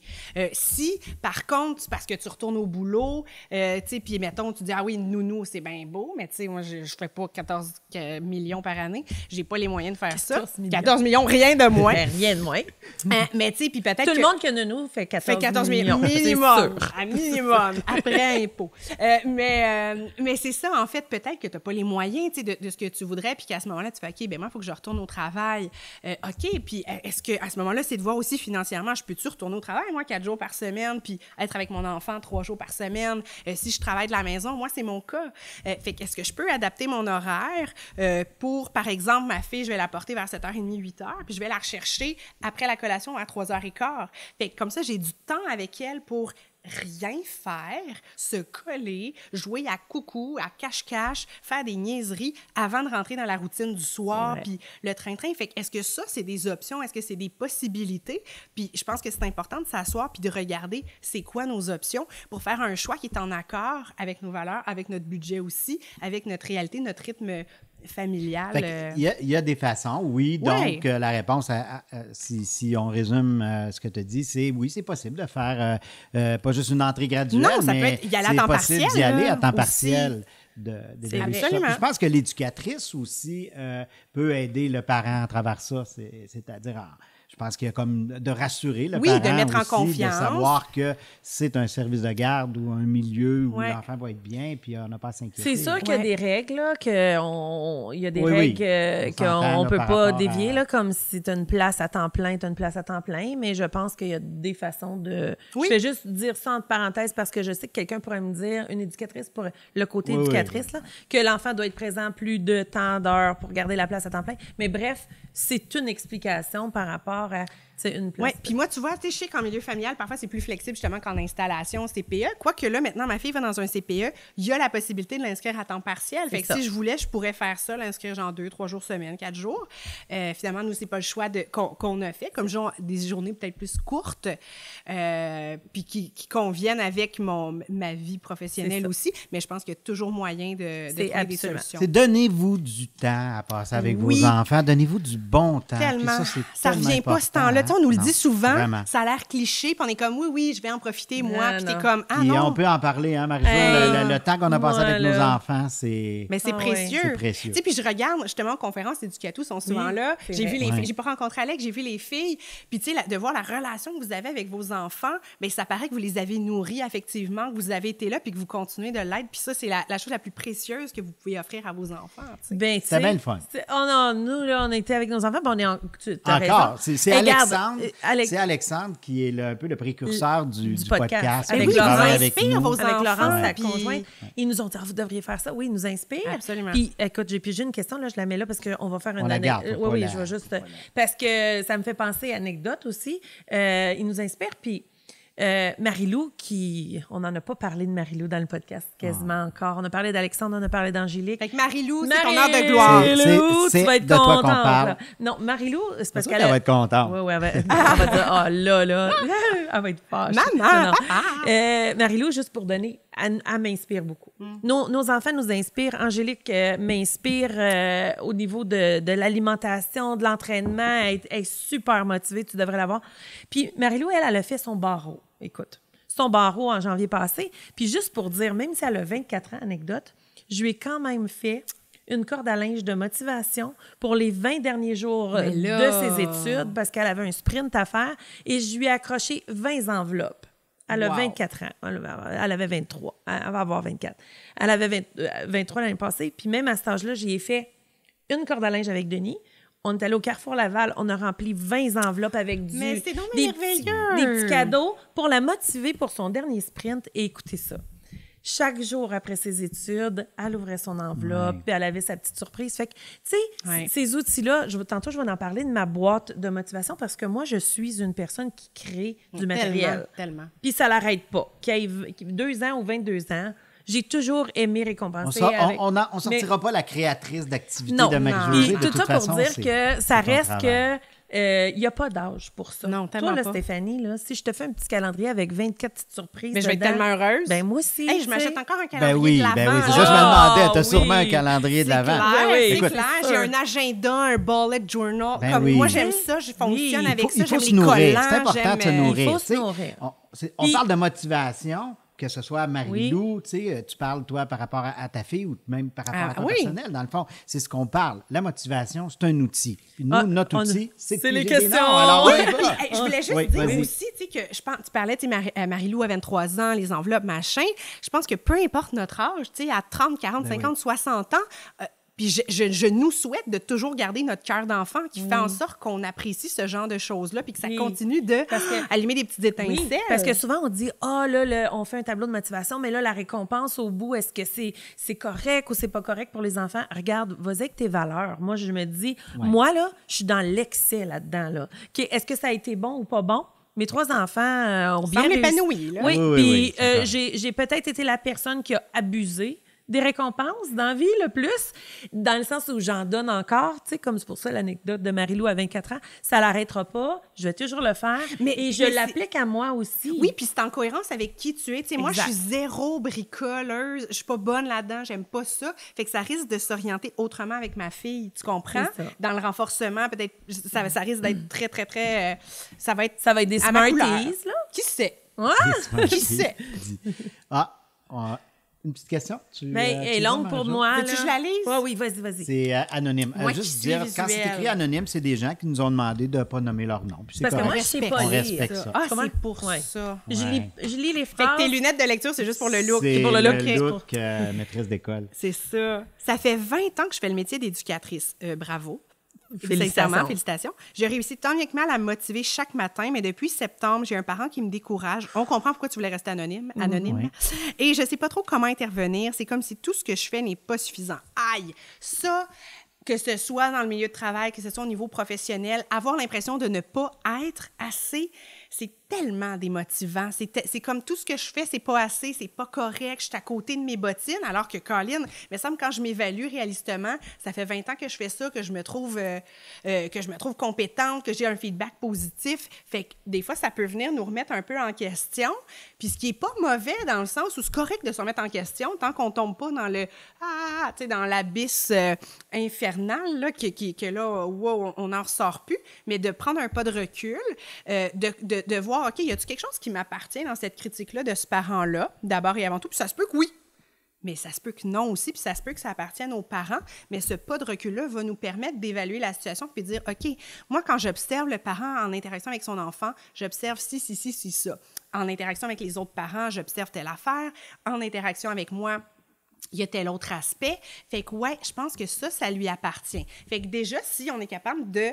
Si, par contre, c'est parce que tu retournes au boulot, tu sais, puis mettons, tu dis « Ah oui, nounou, c'est bien beau, mais tu sais, moi, je fais pas 14 millions par année, j'ai pas les moyens de faire ça. 14 millions, rien de moins. » Rien de moins. Mais tu sais, puis peut-être tout le monde que nounou fait 14 millions. Minimum, à minimum, après impôt. Mais c'est ça, en fait, peut-être que t'as pas les moyens, tu sais, de ce que tu voudrais, puis qu'à ce moment-là, tu fais « OK, ben moi, il faut que je retourne au travail. OK, puis est-ce qu'à ce moment-là, c'est de voir aussi financièrement, je peux-tu retourner au travail, moi, 4 jours par semaine, puis être avec mon enfant 3 jours par semaine? Si je travaille de la maison, moi, c'est mon cas. Fait qu'est-ce que je peux adapter mon horaire pour, par exemple, ma fille, je vais la porter vers 7h30, 8h, puis je vais la rechercher après la collation à 3h15. Fait que comme ça, j'ai du temps avec elle pour rien faire, se coller, jouer à coucou, à cache-cache, faire des niaiseries avant de rentrer dans la routine du soir, puis le train-train. Fait que est-ce que ça, c'est des options? Est-ce que c'est des possibilités? Puis je pense que c'est important de s'asseoir puis de regarder c'est quoi nos options pour faire un choix qui est en accord avec nos valeurs, avec notre budget aussi, avec notre réalité, notre rythme familial. Il y a des façons, oui. Donc, la réponse, si on résume ce que tu as dit, c'est oui, c'est possible de faire pas juste une entrée graduelle, non, ça mais peut être y aller à temps partiel, d'y aller à temps aussi. Partiel. Absolument. Je pense que l'éducatrice aussi peut aider le parent à travers ça, c'est-à-dire je pense qu'il y a comme de rassurer le parent de mettre aussi, en confiance. de savoir que c'est un service de garde ou un milieu où l'enfant va être bien, puis on n'a pas à s'inquiéter. C'est sûr qu'il y a des règles, il y a des règles qu'on ne peut pas dévier, là, comme si tu as une place à temps plein, mais je pense qu'il y a des façons de... Je fais juste dire ça entre parenthèses parce que je sais que quelqu'un pourrait me dire, une éducatrice pour le côté éducatrice, là, que l'enfant doit être présent plus de tant d'heures pour garder la place à temps plein. Mais bref, c'est une explication par rapport à une place. Oui, puis moi, tu vois, je sais qu'en milieu familial, parfois, c'est plus flexible justement qu'en installation CPE. Quoique là, maintenant, ma fille va dans un CPE, il y a la possibilité de l'inscrire à temps partiel. Fait que si je voulais, je pourrais faire ça, l'inscrire genre 2-3 jours semaine, 4 jours. Finalement, nous, c'est pas le choix qu'on a fait, comme genre des journées peut-être plus courtes, puis qui conviennent avec ma vie professionnelle aussi. Mais je pense qu'il y a toujours moyen de trouver des solutions. Donnez-vous du temps à passer avec vos enfants. Donnez-vous du bon temps. Tellement. Ça revient important, pas ce temps-là. On nous le dit souvent, vraiment. Ça a l'air cliché, puis on est comme, oui, je vais en profiter, moi, puis t'es comme, et non. On peut en parler, hein, Marie-Jo, le temps qu'on a passé avec nos enfants, c'est... Mais c'est précieux. C'est précieux. Tu sais, puis je regarde, justement, en conférence éducative, sont souvent là. J'ai vu les filles, j'ai pas rencontré Alex, j'ai vu les filles, puis tu sais, de voir la relation que vous avez avec vos enfants, bien, ça paraît que vous les avez nourris affectivement, que vous avez été là, puis que vous continuez de l'être, puis ça, c'est la chose la plus précieuse que vous pouvez offrir à vos enfants. Ben, c'est bien le fun. Nous, là, on était avec nos enfants, puis on est encore, c'est Alexandre. C'est Alexandre qui est un peu le précurseur du podcast. Avec Laurence, avec Laurence, sa conjointe. Ils nous ont dit, vous devriez faire ça. Oui, ils nous inspirent. Absolument. Puis, écoute, j'ai une question, là, je la mets là parce qu'on va faire une anecdote. Oui, je vais juste... Parce que ça me fait penser à anecdote aussi. Ils nous inspirent, puis... Marie-Lou, on n'en a pas parlé de Marie-Lou dans le podcast quasiment encore. On a parlé d'Alexandre, on a parlé d'Angélique. Fait que Marie-Lou, c'est ton heure de gloire. Marie-Lou, tu vas être de toi qu'on contente. parle. Non, Marie-Lou, c'est parce qu'elle va être contente. Oui, elle va dire, là, elle va être fâchée. Maman! Marie-Lou, juste pour donner elle m'inspire beaucoup. Nos enfants nous inspirent. Angélique m'inspire au niveau de l'alimentation, de l'entraînement. Elle est super motivée, tu devrais la voir. Puis Marie-Lou, elle a fait son barreau. Écoute, son barreau en janvier passé. Puis juste pour dire, même si elle a 24 ans, anecdote, je lui ai quand même fait une corde à linge de motivation pour les 20 derniers jours de ses études parce qu'elle avait un sprint à faire et je lui ai accroché 20 enveloppes. Elle a 24 ans. Elle avait 23. Elle va avoir 24. Elle avait 23 l'année passée. Puis même à cet âge-là, j'y ai fait une corde à linge avec Denis. On est allé au Carrefour Laval. On a rempli 20 enveloppes avec des petits cadeaux pour la motiver pour son dernier sprint. Et écoutez ça. Chaque jour après ses études, elle ouvrait son enveloppe, puis elle avait sa petite surprise. Fait que, tu sais, ces outils-là, tantôt, je vais en parler de ma boîte de motivation parce que moi, je suis une personne qui crée du matériel. Tellement. Puis ça l'arrête pas. Qu'il ait 2 ans ou 22 ans, j'ai toujours aimé récompenser. On ne sortira pas la créatrice d'activité de Marie-Josée. Tout ça pour dire que ça reste que... Il n'y a pas d'âge pour ça. Non, tellement toi, pas. Stéphanie, là, si je te fais un petit calendrier avec 24 petites surprises. Mais je vais être tellement heureuse. Ben moi aussi. Hey, je m'achète encore un calendrier de l'Avent. Ben oui, c'est ça, je me demandais. Tu as sûrement un calendrier de l'Avent. C'est clair. J'ai un agenda, un bullet journal. Moi, j'aime ça. Je fonctionne avec ça. J'aime les collants. C'est important de se nourrir. Il faut se nourrir. On parle de motivation. Que ce soit Marie-Lou, tu parles, toi, par rapport à ta fille ou même par rapport à ton personnel, dans le fond, c'est ce qu'on parle. La motivation, c'est un outil. Puis nous, notre outil, c'est les questions. Alors, je voulais juste dire aussi, que je pense, tu parlais, Marie-Lou a 23 ans, les enveloppes, machin. Je pense que peu importe notre âge, à 30, 40, 50, 60 ans, puis je nous souhaite de toujours garder notre cœur d'enfant qui fait en sorte qu'on apprécie ce genre de choses-là puis que ça continue d'allumer des petites étincelles. Oui, parce que souvent, on dit « Ah, là, on fait un tableau de motivation, mais là, la récompense au bout, est-ce que c'est correct ou c'est pas correct pour les enfants? » Regarde, vas-y avec tes valeurs. Moi, je me dis, moi, là, je suis dans l'excès là-dedans. Là. Est-ce que ça a été bon ou pas bon? Mes 3 enfants ont bien réussi. Épanoui, là. Oui, puis j'ai peut-être été la personne qui a abusé des récompenses dans la vie, le plus, dans le sens où j'en donne encore, tu sais, comme c'est pour ça l'anecdote de Marie-Lou à 24 ans, ça l'arrêtera pas, je vais toujours le faire, et je l'applique à moi aussi. Oui, puis c'est en cohérence avec qui tu es. Tu sais, moi, je suis zéro bricoleuse, je suis pas bonne là-dedans, j'aime pas ça, fait que ça risque de s'orienter autrement avec ma fille, tu comprends? Dans le renforcement, peut-être, ça risque d'être très, très, très... ça va être des Smarties, là? Qui sait? Qui sait? Une petite question? Elle est longue pour moi. Veux-tu que je la lise? Oui, vas-y. C'est anonyme. Juste dire, quand c'est écrit anonyme, c'est des gens qui nous ont demandé de ne pas nommer leur nom. Puis parce que moi, je sais pas lire. On respecte ça. ça. C'est pour ça. Je lis les phrases. Fait que tes lunettes de lecture, c'est juste pour le look. C'est pour le look maîtresse d'école. C'est ça. Ça fait 20 ans que je fais le métier d'éducatrice. Bravo. Félicitations. J'ai réussi tant bien que mal à me motiver chaque matin, mais depuis septembre, j'ai un parent qui me décourage. On comprend pourquoi tu voulais rester anonyme. Et je sais pas trop comment intervenir. C'est comme si tout ce que je fais n'est pas suffisant. Aïe! Ça, que ce soit dans le milieu de travail, que ce soit au niveau professionnel, avoir l'impression de ne pas être assez, c'est tellement démotivant. C'est comme tout ce que je fais, c'est pas assez, c'est pas correct, je suis à côté de mes bottines, alors que Colin, me semble quand je m'évalue réalistement, ça fait 20 ans que je fais ça, que je me trouve compétente, que j'ai un feedback positif. Fait que des fois, ça peut venir nous remettre un peu en question. Puis ce qui est pas mauvais dans le sens où c'est correct de se remettre en question tant qu'on tombe pas dans le dans l'abysse infernal là, que là, wow, on n'en ressort plus, mais de prendre un pas de recul, de voir, OK, y a-t-il quelque chose qui m'appartient dans cette critique-là de ce parent-là, d'abord et avant tout? Puis ça se peut que oui, mais ça se peut que non aussi, puis ça se peut que ça appartienne aux parents, mais ce pas de recul-là va nous permettre d'évaluer la situation puis de dire, OK, moi, quand j'observe le parent en interaction avec son enfant, j'observe ci, ça. En interaction avec les autres parents, j'observe telle affaire. En interaction avec moi, il y a tel autre aspect. Fait que, je pense que ça lui appartient. Fait que déjà, si on est capable de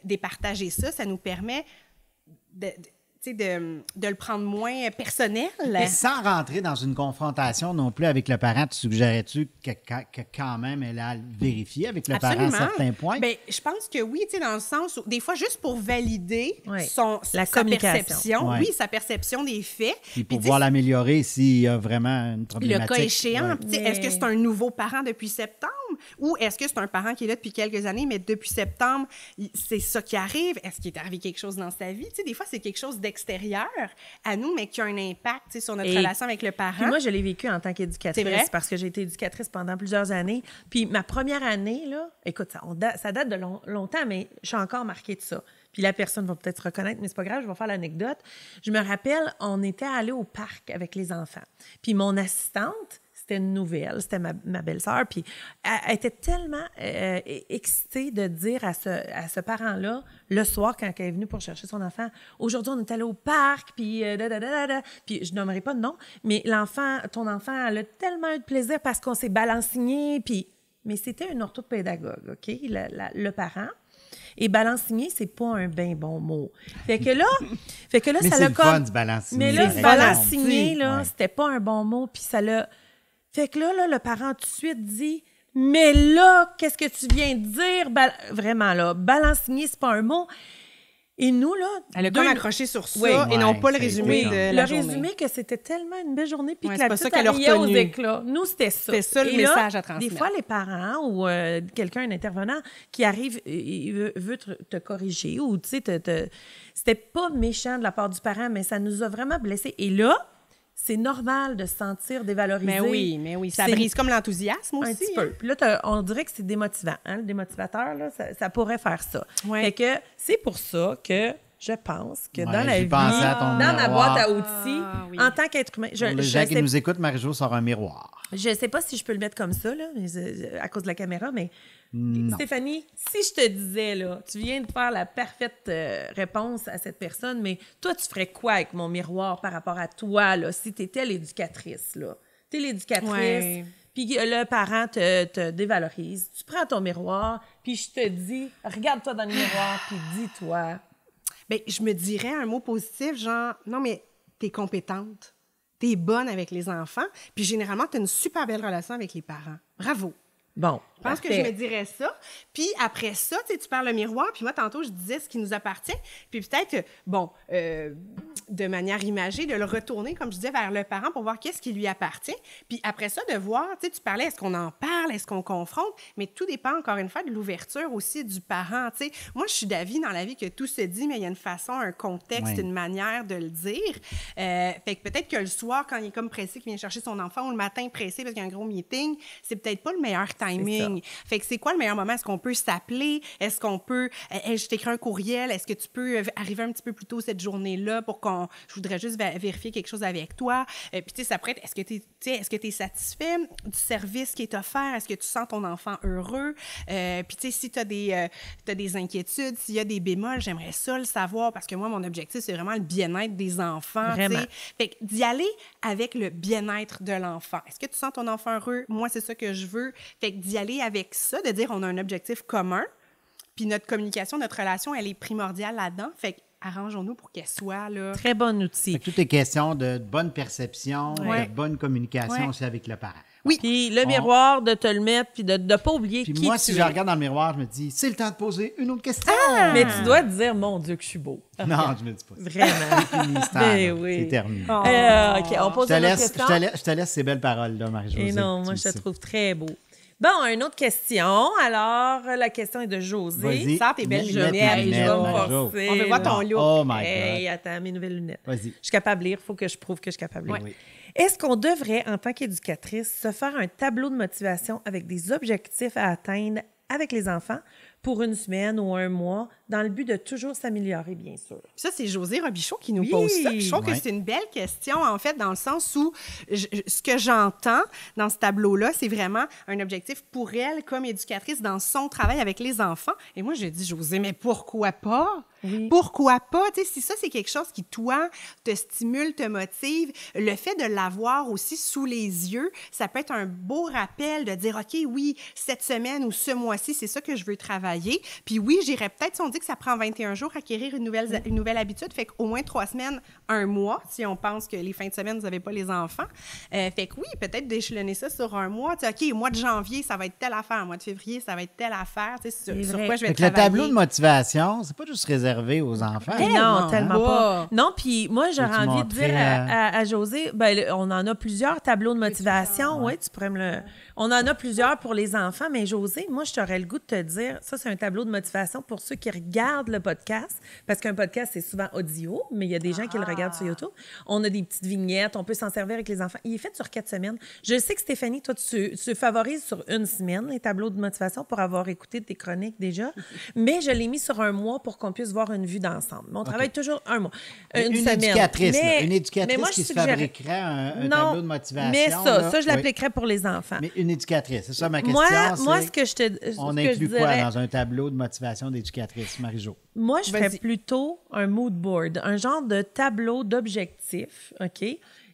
départager ça, ça nous permet de le prendre moins personnel. Et sans rentrer dans une confrontation non plus avec le parent, tu suggérais-tu que quand même elle a vérifié avec le parent à certains points? Bien, je pense que oui, dans le sens où des fois, juste pour valider sa perception, sa perception des faits. Puis pour pouvoir l'améliorer s'il y a vraiment une problématique. Le cas échéant. Est-ce que c'est un nouveau parent depuis septembre? Ou est-ce que c'est un parent qui est là depuis quelques années, mais depuis septembre, c'est ça qui arrive? Est-ce qu'il est arrivé quelque chose dans sa vie? Tu sais, des fois, c'est quelque chose d'extérieur à nous, mais qui a un impact, tu sais, sur notre relation avec le parent. Puis moi, je l'ai vécu en tant qu'éducatrice. C'est vrai? Parce que j'ai été éducatrice pendant plusieurs années. Puis ma première année, là, écoute, ça date de longtemps, mais je suis encore marquée de ça. Puis la personne va peut-être se reconnaître, mais c'est pas grave, je vais faire l'anecdote. Je me rappelle, on était allés au parc avec les enfants. Puis mon assistante, c'était une nouvelle, c'était ma belle-sœur, puis elle était tellement excitée de dire à ce parent-là, le soir, quand elle est venue pour chercher son enfant, « Aujourd'hui, on est allé au parc, puis puis je nommerai pas de nom, mais ton enfant, elle a tellement eu de plaisir parce qu'on s'est balansigné, puis... » Mais c'était une orthopédagogue, OK, le parent. Et balansigner, c'est pas un bien bon mot. Fait que là mais ça l'a comme... fun, du balansigner. Mais là, balansigner, là, c'était pas un bon mot, puis ça l'a... Fait que là, le parent tout de suite dit « Mais là, qu'est-ce que tu viens de dire? Vraiment, là, balansigner, c'est pas un mot. » Et nous, là... Elle a comme accroché sur ça et non pas le résumé de la journée. Le résumé que c'était tellement une belle journée puis que la petite qu'elle a riait aux retenu. Éclats. Nous, c'était ça. C'était ça le message à transmettre. Des fois, les parents ou quelqu'un, un intervenant qui arrive, il veut te corriger ou, tu sais, c'était pas méchant de la part du parent, mais ça nous a vraiment blessés. Et là, c'est normal de se sentir dévalorisé. Mais oui. Ça brise comme l'enthousiasme aussi. Un petit peu. Puis là, on dirait que c'est démotivant. Hein? Le démotivateur, là, ça pourrait faire ça. Ouais. Fait que c'est pour ça que je pense que dans la vie, dans ma boîte à outils, en tant qu'être humain... Les gens qui nous écoutent, Marie-Jo sort un miroir. Je ne sais pas si je peux le mettre comme ça, là, à cause de la caméra, mais non. Stéphanie, si je te disais, là, tu viens de faire la parfaite réponse à cette personne, mais toi, tu ferais quoi avec mon miroir par rapport à toi, là, si tu étais l'éducatrice, là? Tu es l'éducatrice, puis le parent te dévalorise. Tu prends ton miroir, puis je te dis, regarde-toi dans le miroir, puis dis-toi... Bien, je me dirais un mot positif, genre, non, mais t'es compétente, t'es bonne avec les enfants, puis généralement, t'as une super belle relation avec les parents. Bravo. Bon, je pense que je me dirais ça. Puis après ça, tu parles le miroir, puis moi, tantôt, je disais ce qui nous appartient. Puis peut-être, de manière imagée, de le retourner, comme je disais, vers le parent pour voir qu'est-ce qui lui appartient. Puis après ça, de voir, tu parlais, est-ce qu'on en parle, est-ce qu'on confronte? Mais tout dépend, encore une fois, de l'ouverture aussi du parent, tu sais. Moi, je suis d'avis dans la vie que tout se dit, mais il y a une façon, un contexte, une manière de le dire. Fait que peut-être que le soir, quand il est comme pressé, qu'il vient chercher son enfant, ou le matin pressé parce qu'il y a un gros meeting, c'est peut-être pas le meilleur timing. Fait que c'est quoi le meilleur moment? Est-ce qu'on peut s'appeler? Est-ce qu'on peut... je t'écris un courriel. Est-ce que tu peux arriver un petit peu plus tôt cette journée-là pour qu'on... Je voudrais juste vérifier quelque chose avec toi. Puis, tu sais, ça pourrait être... Est-ce que tu es satisfait du service qui est offert? Est-ce que tu sens ton enfant heureux? Puis, tu sais, si tu as des inquiétudes, s'il y a des bémols, j'aimerais ça le savoir parce que moi, mon objectif, c'est vraiment le bien-être des enfants. Vraiment. T'sais. Fait que d'y aller avec le bien-être de l'enfant. Est-ce que tu sens ton enfant heureux? Moi, c'est ça que je veux. Fait que d'y aller avec ça, de dire on a un objectif commun, puis notre communication, notre relation, elle est primordiale là-dedans. Fait que arrangeons-nous pour qu'elle soit là. Très bon outil. Tout est question de bonne perception, de bonne communication aussi avec le parent. Oui. Puis le miroir, de te le mettre, puis de ne pas oublier puis qui moi, tu si es. je regarde dans le miroir, je me dis, c'est le temps de poser une autre question. Mais tu dois te dire, mon Dieu, que je suis beau. Non, je me dis pas ça. Vraiment. Ben oui. C'est terminé. OK, on pose une autre question. Je te laisse ces belles paroles-là, Marie-Josée. Et non, moi, je te trouve très beau. Bon, une autre question. Alors, la question est de Josée. Vas-y. Sors tes belles Lunettes, lunettes. Je vais me forcer. On veut voir ton look. Oh my God. Hey, attends, mes nouvelles lunettes. Vas-y. Je suis capable de lire. Il faut que je prouve que je suis capable de lire. Oui. Est-ce qu'on devrait, en tant qu'éducatrice, se faire un tableau de motivation avec des objectifs à atteindre avec les enfants pour une semaine ou un mois, dans le but de toujours s'améliorer, bien sûr? Ça, c'est Josée Robichaud qui nous pose ça. Je trouve que c'est une belle question, en fait, dans le sens où ce que j'entends dans ce tableau-là, c'est vraiment un objectif pour elle comme éducatrice dans son travail avec les enfants. Et moi, je dis, Josée, mais pourquoi pas? Oui. Pourquoi pas? Tu sais, si ça, c'est quelque chose qui, toi, te stimule, te motive, le fait de l'avoir aussi sous les yeux, ça peut être un beau rappel de dire, OK, oui, cette semaine ou ce mois-ci, c'est ça que je veux travailler. Puis oui, j'irais peut-être, si on dit que que ça prend 21 jours à acquérir une nouvelle habitude. Fait qu'au moins 3 semaines, 1 mois, si on pense que les fins de semaine, vous n'avez pas les enfants. Fait que oui, peut-être d'échelonner ça sur 1 mois. Tu sais, OK, mois de janvier, ça va être telle affaire. Mois de février, ça va être telle affaire. Tu sais, sur quoi je vais travailler. Le tableau de motivation, c'est pas juste réservé aux enfants. Non, tellement pas. Non, puis moi, j'aurais envie de dire à Josée, ben, on en a plusieurs tableaux de motivation. Oui, tu pourrais me le... On en a plusieurs pour les enfants, mais Josée, moi, je t'aurais le goût de te dire, ça, c'est un tableau de motivation pour ceux qui regardent le podcast, parce qu'un podcast, c'est souvent audio, mais il y a des gens qui le regardent sur YouTube. On a des petites vignettes, on peut s'en servir avec les enfants. Il est fait sur 4 semaines. Je sais que Stéphanie, toi, tu favorises sur 1 semaine les tableaux de motivation pour avoir écouté tes chroniques déjà, mais je l'ai mis sur 1 mois pour qu'on puisse voir une vue d'ensemble. Mais on travaille toujours 1 mois. Une semaine. Une éducatrice qui se fabriquerait un tableau de motivation. Mais ça, je l'appliquerais pour les enfants. Mais une éducatrice, c'est ça ma question. Moi, ce que je te on inclut quoi dans un tableau de motivation d'éducatrice, Marie-Jo? Moi, je ferais plutôt un mood board, un genre de tableau d'objectifs, OK,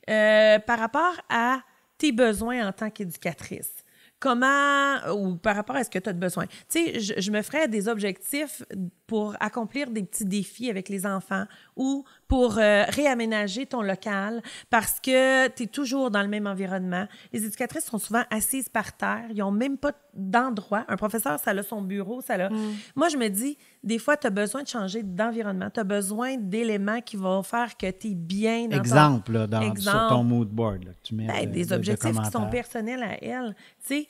par rapport à tes besoins en tant qu'éducatrice. Comment, ou par rapport à ce que tu as de besoin. Tu sais, je me ferais des objectifs pour accomplir des petits défis avec les enfants ou pour réaménager ton local parce que tu es toujours dans le même environnement. Les éducatrices sont souvent assises par terre. Ils n'ont même pas d'endroit. Un professeur, ça a son bureau, ça a... Moi, je me dis, des fois, tu as besoin de changer d'environnement. Tu as besoin d'éléments qui vont faire que tu es bien dans sur ton mood board. Là, que tu mets des objectifs qui sont personnels à elle. Tu sais,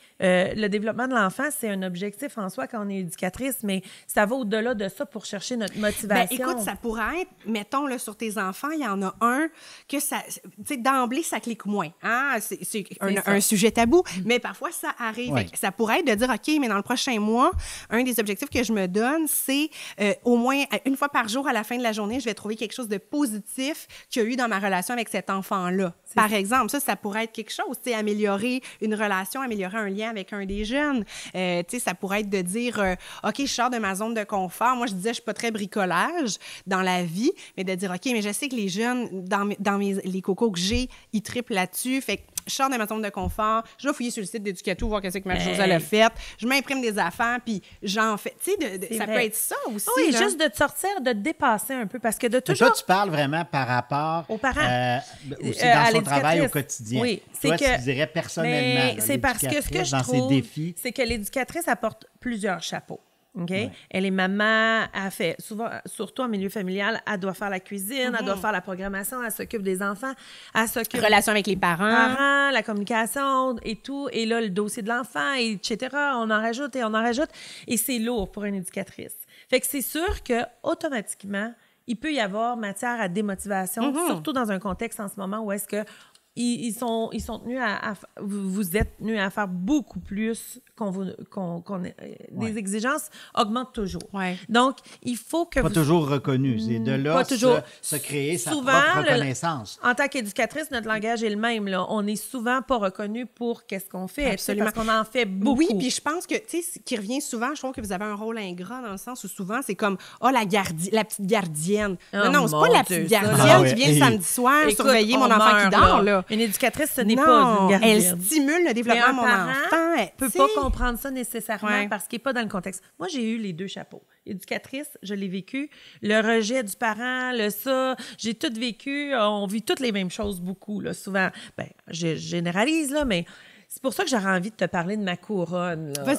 le développement de l'enfant, c'est un objectif en soi quand on est éducatrice, mais ça va au-delà de ça pour chercher notre motivation. Bien, écoute, ça pourrait être, mettons, là, sur tes enfants, il y en a un que ça, tu sais, d'emblée, ça clique moins. Hein? C'est un sujet tabou, mais parfois, ça arrive. Oui. Ça pourrait être de dire, OK, mais dans le prochain mois, un des objectifs que je me donne, c'est au moins 1 fois par jour, à la fin de la journée, je vais trouver quelque chose de positif qu'il y a eu dans ma relation avec cet enfant-là. Par exemple, ça pourrait être quelque chose, tu sais, améliorer une relation, améliorer un lien avec un des jeunes. Tu sais, ça pourrait être de dire, OK, je sors de ma zone de confort. Moi, je disais, je suis pas très bricolage dans la vie, mais de dire, OK, mais je sais que les jeunes, dans les cocos que j'ai, ils triplent là-dessus. Fait que je sors de ma zone de confort, je vais fouiller sur le site d'Éducato, voir qu'est-ce que Marie-Josée a fait, je m'imprime des affaires, puis j'en fais. Tu sais, ça peut être ça aussi. Oui, là. juste de te sortir, de te dépasser un peu, parce que de toujours... Mais toi, tu parles vraiment par rapport aux parents. Aussi dans son travail au quotidien. Oui, toi, tu dirais personnellement. Mais c'est parce que ce que je trouve, c'est que l'éducatrice apporte plusieurs chapeaux. OK? Ouais. Elle est maman, elle fait souvent, surtout en milieu familial, elle doit faire la cuisine, elle doit faire la programmation, elle s'occupe des enfants, elle s'occupe... Relation avec les parents. La communication et tout. Et là, le dossier de l'enfant, etc. On en rajoute et on en rajoute. Et c'est lourd pour une éducatrice. Fait que c'est sûr que automatiquement, il peut y avoir matière à démotivation, surtout dans un contexte en ce moment où est-ce que ils sont tenus vous êtes tenus à faire beaucoup plus les exigences augmentent toujours. Ouais. Donc, il faut que pas toujours reconnu. C'est de là se créer sa propre reconnaissance. En tant qu'éducatrice, notre langage est le même. Là. On n'est souvent pas reconnu pour qu'est-ce qu'on fait. Absolument. Parce qu'on en fait beaucoup. Oui, puis je pense que, tu sais, ce qui revient souvent, je trouve que vous avez un rôle ingrat dans le sens où souvent, c'est comme, la petite gardienne. Non, c'est pas la petite gardienne qui vient le samedi soir surveiller mon enfant qui dort, là. Une éducatrice, ce n'est pas une gardienne. Elle stimule le développement de mon enfant. Elle peut pas comprendre ça nécessairement parce qu'il n'est pas dans le contexte. Moi, j'ai eu les 2 chapeaux. Éducatrice, je l'ai vécu. Le rejet du parent, j'ai tout vécu. On vit toutes les mêmes choses beaucoup, là, souvent. Ben, je généralise, là, mais... C'est pour ça que j'aurais envie de te parler de ma couronne. Là.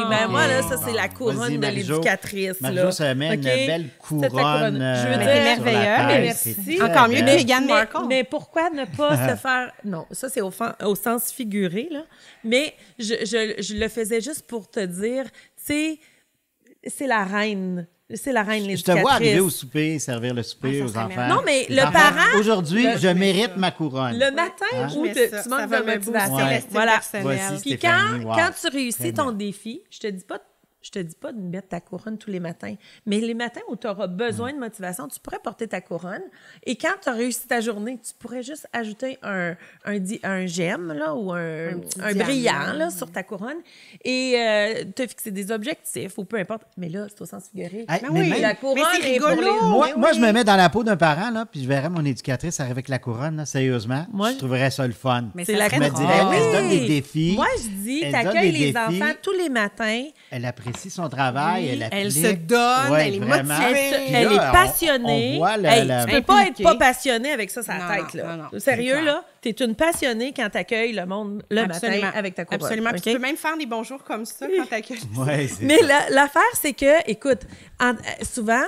Ben moi, là, ça, c'est la couronne de l'éducatrice. Marie-Jo, ça met une belle couronne. Je veux dire, merveilleuse. Merci. Encore mieux que Meghan Markle. Mais pourquoi ne pas se faire... Non, ça, c'est au sens figuré, là. Mais je le faisais juste pour te dire, tu sais, c'est la reine. C'est la reine, l'éducatrice. Je te vois arriver au souper, servir le souper aux enfants. Non, mais le parent... Aujourd'hui, je mérite ma couronne. Le matin où tu manques de motivation. Voilà. Puis quand tu réussis ton défi, je te dis pas de mettre ta couronne tous les matins, mais les matins où tu auras besoin de motivation, tu pourrais porter ta couronne. Et quand tu as réussi ta journée, tu pourrais juste ajouter un gemme là, ou un brillant là, sur ta couronne et te fixer des objectifs ou peu importe. Mais là, c'est au sens figuré. La couronne c'est rigolo. Moi, je me mets dans la peau d'un parent, là, puis je verrais mon éducatrice arriver avec la couronne, là, sérieusement. Je trouverais ça le fun. Mais je me dirais, elle se donne des défis. Moi, je dit, elle t'accueilles donne des les enfants défis. tous les matins. Elle apprécie son travail, Oui, elle se donne, Ouais, elle est vraiment. motivée. Puis Elle là, est passionnée. On voit Hey, tu peux pas être Impliquée. pas passionné avec ça sur la Non, tête. Là. non, non, Sérieux, c'est clair. là, t'es une passionnée quand t'accueilles le monde le matin avec ta couronne. Absolument. Puis OK? tu peux même faire des bons jours comme ça quand t'accueilles. Ouais, c'est Mais ça. l'affaire, c'est que, écoute, souvent,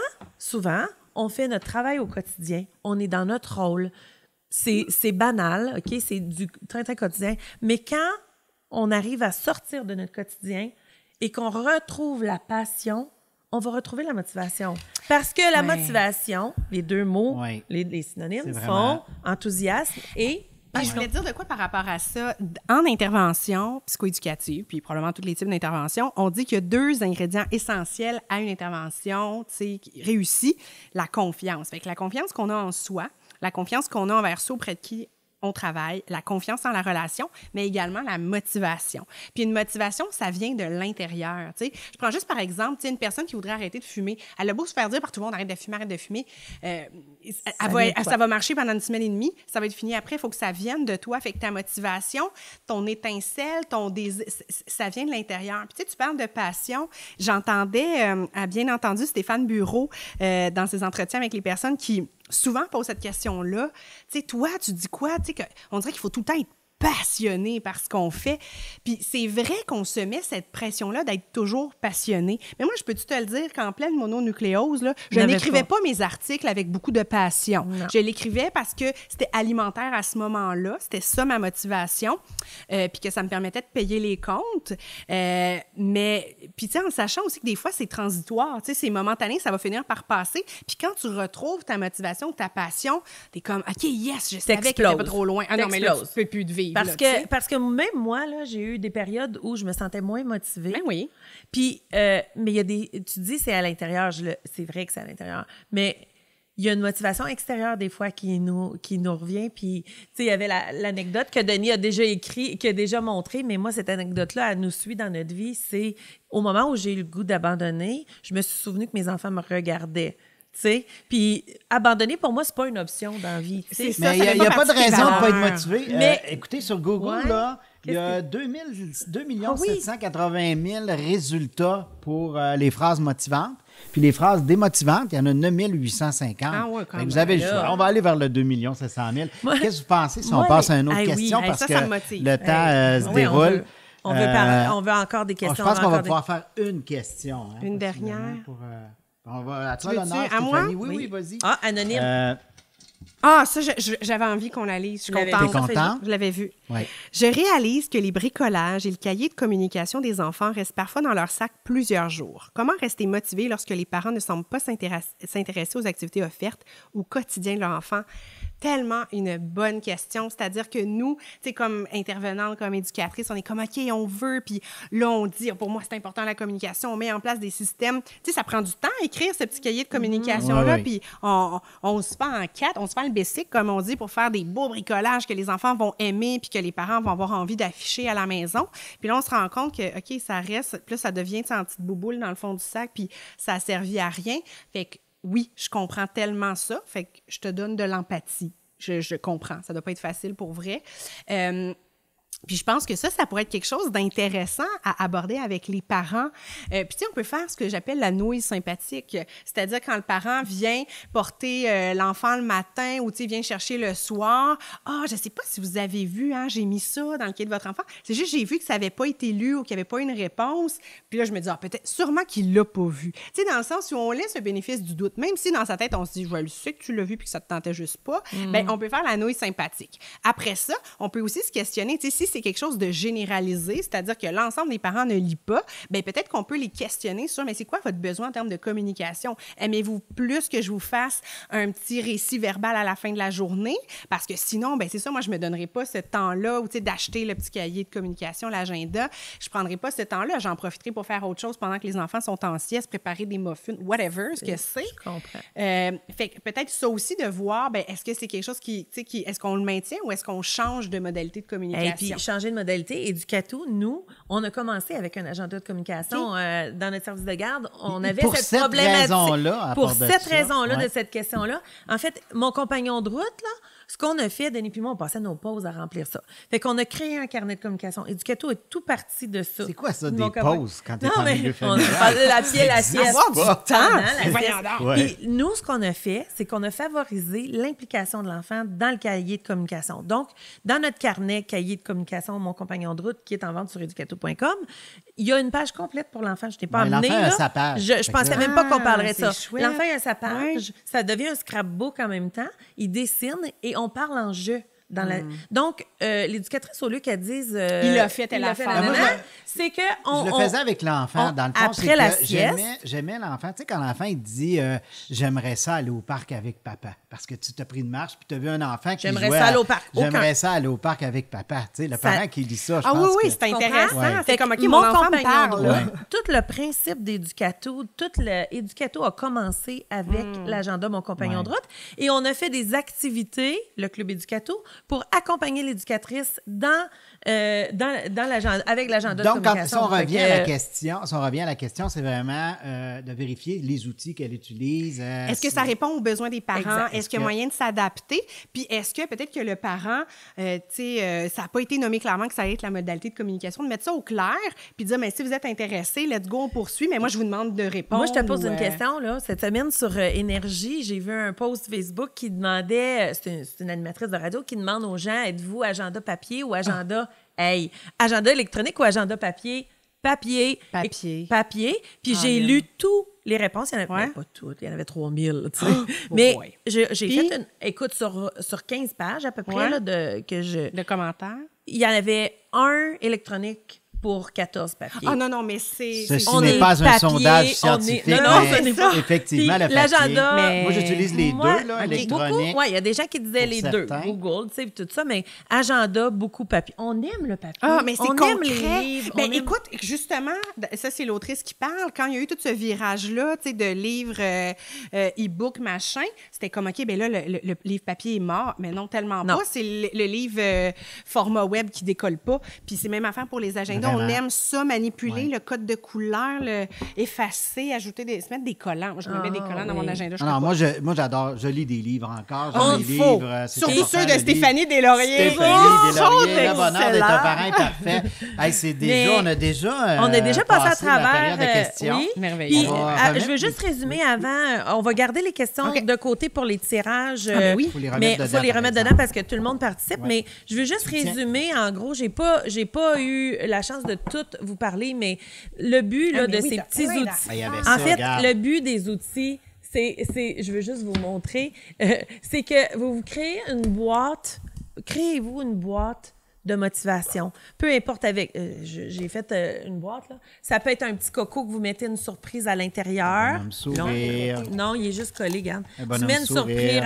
on fait notre travail au quotidien. On est dans notre rôle. C'est banal, OK? C'est du train-train quotidien. Mais quand on arrive à sortir de notre quotidien et qu'on retrouve la passion, on va retrouver la motivation. Parce que la motivation, les deux mots, Ouais. les synonymes C'est sont vraiment- enthousiasme et Puis je voulais te dire de quoi par rapport à ça. En intervention psychoéducative, puis probablement tous les types d'interventions, on dit qu'il y a 2 ingrédients essentiels à une intervention, tu sais, réussie. La confiance. Fait que la confiance qu'on a en soi, la confiance qu'on a envers ceux auprès de qui on travaille, la confiance en la relation, mais également la motivation. Puis une motivation, ça vient de l'intérieur. Tu sais, je prends juste par exemple, tu sais, une personne qui voudrait arrêter de fumer, elle a beau se faire dire par tout le monde arrête de fumer, ça va marcher pendant 1 semaine et demie, ça va être fini après, il faut que ça vienne de toi. Fait que ta motivation, ton étincelle, ton désir, ça vient de l'intérieur. Puis tu sais, tu parles de passion. J'entendais, à bien entendu, Stéphane Bureau dans ses entretiens avec les personnes qui souvent pose cette question-là. Tu sais, toi, tu dis quoi? Tu sais, on dirait qu'il faut tout le temps être passionné par ce qu'on fait. Puis c'est vrai qu'on se met cette pression-là d'être toujours passionné. Mais moi, je peux-tu te le dire qu'en pleine mononucléose, là, je n'écrivais pas mes articles avec beaucoup de passion. Non. Je l'écrivais parce que c'était alimentaire à ce moment-là. C'était ça ma motivation. Puis que ça me permettait de payer les comptes. Mais, puis tu sais, en sachant aussi que des fois, c'est transitoire. Tu sais, c'est momentané, ça va finir par passer. Puis quand tu retrouves ta motivation, ta passion, t'es comme, OK, yes, je savais qu'elle était pas trop loin. Ah non, mais là, tu peux plus de vivre. Parce que même moi, là, j'ai eu des périodes où je me sentais moins motivée. Ben oui. Puis, mais il y a des... Tu dis c'est à l'intérieur, c'est vrai que c'est à l'intérieur, mais il y a une motivation extérieure des fois qui nous revient. Puis, tu sais, il y avait l'anecdote que Denis a déjà écrit, qui a déjà montré, mais moi, cette anecdote-là, elle nous suit dans notre vie. C'est au moment où j'ai eu le goût d'abandonner, je me suis souvenu que mes enfants me regardaient. sais. Puis abandonner, pour moi, c'est pas une option dans la vie. C'est ça, mais il n'y a pas de raison de ne pas être motivé. Mais, écoutez, sur Google, ouais, là, il y a 2 780 000 résultats pour les phrases motivantes. Puis les phrases démotivantes, il y en a 9 850. Ah ouais, quand même. Vous avez le choix. On va aller vers le 2 700 000. Qu'est-ce que vous pensez si on passe à une autre question? Parce ça que me motive. le temps se déroule. On veut encore des questions. Je pense qu'on va pouvoir faire une question. Hein, une dernière. On va à toi veux-tu, l'honneur, à moi? Stéphanie. Oui, vas-y. Ah, anonyme. Ah, ça, j'avais envie qu'on la lise. Je suis contente. T'es content? Je l'avais vu. Oui. Je réalise que les bricolages et le cahier de communication des enfants restent parfois dans leur sac plusieurs jours. Comment rester motivé lorsque les parents ne semblent pas s'intéresser aux activités offertes au quotidien de leur enfant? Tellement une bonne question. C'est-à-dire que nous, tu sais, comme intervenante, comme éducatrice, on est comme, OK, on veut, puis là, on dit, pour moi, c'est important la communication, on met en place des systèmes. Tu sais, ça prend du temps à écrire ce petit cahier de communication-là, puis on se fait en 4, on se fait le basic, comme on dit, pour faire des beaux bricolages que les enfants vont aimer, puis que les parents vont avoir envie d'afficher à la maison. Puis là, on se rend compte que, OK, ça reste, puis là, ça devient en petite bouboule dans le fond du sac, puis ça a servi à rien. Fait que, oui, je comprends tellement ça. Fait que je te donne de l'empathie. Je comprends. Ça doit pas être facile pour vrai. Puis je pense que ça pourrait être quelque chose d'intéressant à aborder avec les parents. Puis tu sais, on peut faire ce que j'appelle la nouille sympathique. C'est-à-dire quand le parent vient porter l'enfant le matin ou tu sais, vient chercher le soir. Ah, je sais pas si vous avez vu, hein, j'ai mis ça dans le cahier de votre enfant. C'est juste j'ai vu que ça avait pas été lu ou qu'il y avait pas une réponse. Puis là, je me dis, peut-être, sûrement qu'il l'a pas vu. Tu sais, dans le sens où on laisse le bénéfice du doute. Même si dans sa tête, on se dit, je le sais que tu l'as vu puis que ça te tentait juste pas, bien, on peut faire la nouille sympathique. Après ça, on peut aussi se questionner, tu sais, si c'est quelque chose de généralisé, c'est-à-dire que l'ensemble des parents ne lit pas, bien peut-être qu'on peut les questionner sur, mais c'est quoi votre besoin en termes de communication? Aimez-vous plus que je vous fasse un petit récit verbal à la fin de la journée? Parce que sinon, bien c'est ça, moi, je me donnerais pas ce temps-là, ou tu sais, d'acheter le petit cahier de communication, l'agenda. Je prendrais pas ce temps-là, j'en profiterai pour faire autre chose pendant que les enfants sont en sieste, préparer des muffins, whatever, ce que c'est. Je comprends. Fait que peut-être ça aussi de voir, bien, est-ce que c'est quelque chose qui est-ce qu'on le maintient ou est-ce qu'on change de modalité de communication? Et puis, changer de modalité. Éducato, nous, on a commencé avec un agenda de communication dans notre service de garde. On avait cette problématique. Raison-là, pour cette raison-là, de cette question-là. En fait, mon compagnon de route, là, Ce qu'on a fait, Denis puis moi, on passait nos pauses à remplir ça. Fait qu'on a créé un carnet de communication. Éducato est tout parti de ça. C'est quoi ça, des Donc, pauses, quand t'es non, en mais milieu on familial? parlait la sieste. Avoir du temps! La sieste. Ouais. Puis nous, ce qu'on a fait, c'est qu'on a favorisé l'implication de l'enfant dans le cahier de communication. Donc, dans notre carnet cahier de communication, Mon compagnon de route, qui est en vente sur educato.com, il y a une page complète pour l'enfant. Je t'ai pas amené. L'enfant a là. sa page. Je pensais même pas qu'on parlerait de ça. c'est chouette. L'enfant a sa page. Ça devient un scrapbook en même temps. Il dessine et on parle en jeu. Donc, l'éducatrice, au lieu qu'elle dise... il a fait telle affaire. nanana, c'est que Je le faisais avec l'enfant. Dans le fond, c'est après la que sieste... j'aimais l'enfant. Tu sais, quand l'enfant, il dit j'aimerais ça aller au parc avec papa. Parce que tu t'as pris une marche puis tu as vu un enfant qui J'aimerais jouait ça aller au parc. J'aimerais ça aller au parc avec papa. Tu sais, le parent qui dit ça, je pense oui, que... c'est intéressant. Ouais. C'est comme, OK, Mon mon enfant me compagnon parle. de là. route, tout le principe d'Éducato, Éducato a commencé avec l'agenda Mon compagnon de route. Et on a fait des activités, le Club Éducato, pour accompagner l'éducatrice dans l'agenda, avec l'agenda de Donc, communication. si on revient à la question, c'est vraiment de vérifier les outils qu'elle utilise. Est-ce que ça répond aux besoins des parents? Exact. Est-ce qu'il y a moyen de s'adapter? Puis est-ce que peut-être que le parent, ça n'a pas été nommé clairement que ça allait être la modalité de communication, de mettre ça au clair, puis de dire, mais si vous êtes intéressé, let's go, on poursuit, mais moi, je vous demande de répondre. Moi, je te pose une question. Là. Cette semaine, sur Énergie, j'ai vu un post Facebook qui demandait, c'est une animatrice de radio, qui demande aux gens, êtes-vous agenda papier ou agenda, agenda électronique ou agenda papier? Papier. Papier. Puis j'ai lu toutes les réponses. Il y en avait pas toutes, il y en avait 3000. Tu sais. Mais boy. j'ai fait écoute, sur 15 pages à peu près là, de commentaires. il y en avait un électronique pour 14 papiers. Ah non, mais c'est... Ceci on n'est est pas un papier, sondage on est- scientifique, non, mais ce n'est pas. effectivement, Puis le papier. l'agenda, Mais- Moi, j'utilise les Moi, deux, là, OK, électronique. beaucoup. Oui, il y a des gens qui disaient pour les certains. deux. Google, tu sais, tout ça, mais agenda, beaucoup papier. On aime le papier. Ah, mais c'est on concret. aime les livres. Ben, on aime- écoute, justement, ça, c'est l'autrice qui parle. Quand il y a eu tout ce virage-là, tu sais, de livres e-book, machin, c'était comme, OK, ben là, le livre papier est mort. Mais non, tellement Non. pas. C'est le livre format web qui décolle pas. Puis c'est même affaire pour les agendas. Vraiment. On aime ça, manipuler Ouais. le code de couleur, effacer, ajouter se mettre des collants. Moi, je me mets des collants dans mon oui. agenda. Je Non, crois moi, j'adore. Je lis des livres encore. pas. J'ai des Faut. livres. c'est Surtout important, ceux de le livre. Stéphanie Deslauriers. Stéphanie Deslauriers, le bonheur d'être excellent. un parent parfait. Hey, c'est déjà, Mais on a déjà passé à passé la travers. période de questions. Oui. Merveilleux. Puis, On va je remettre veux juste résumer avant. On va garder les questions OK. de côté pour les tirages. ben oui. Faut les remettre mais dedans, faut les par remettre exemple. dedans parce que tout le monde participe. Ouais. Mais je veux juste Soutien. résumer. En gros, j'ai pas eu la chance de tout vous parler, mais le but là, mais de oui, ces t'as petits plein outils. d'affaires. Il y avait En ça, fait, regarde. le but des outils, je veux juste vous montrer, c'est que vous créez une boîte, créez-vous une boîte de motivation. Peu importe avec... j'ai fait une boîte, là. Ça peut être un petit coco que vous mettez une surprise à l'intérieur. bonhomme sourire. Non, il est juste collé, regarde. Un Tu bonhomme mets une sourire.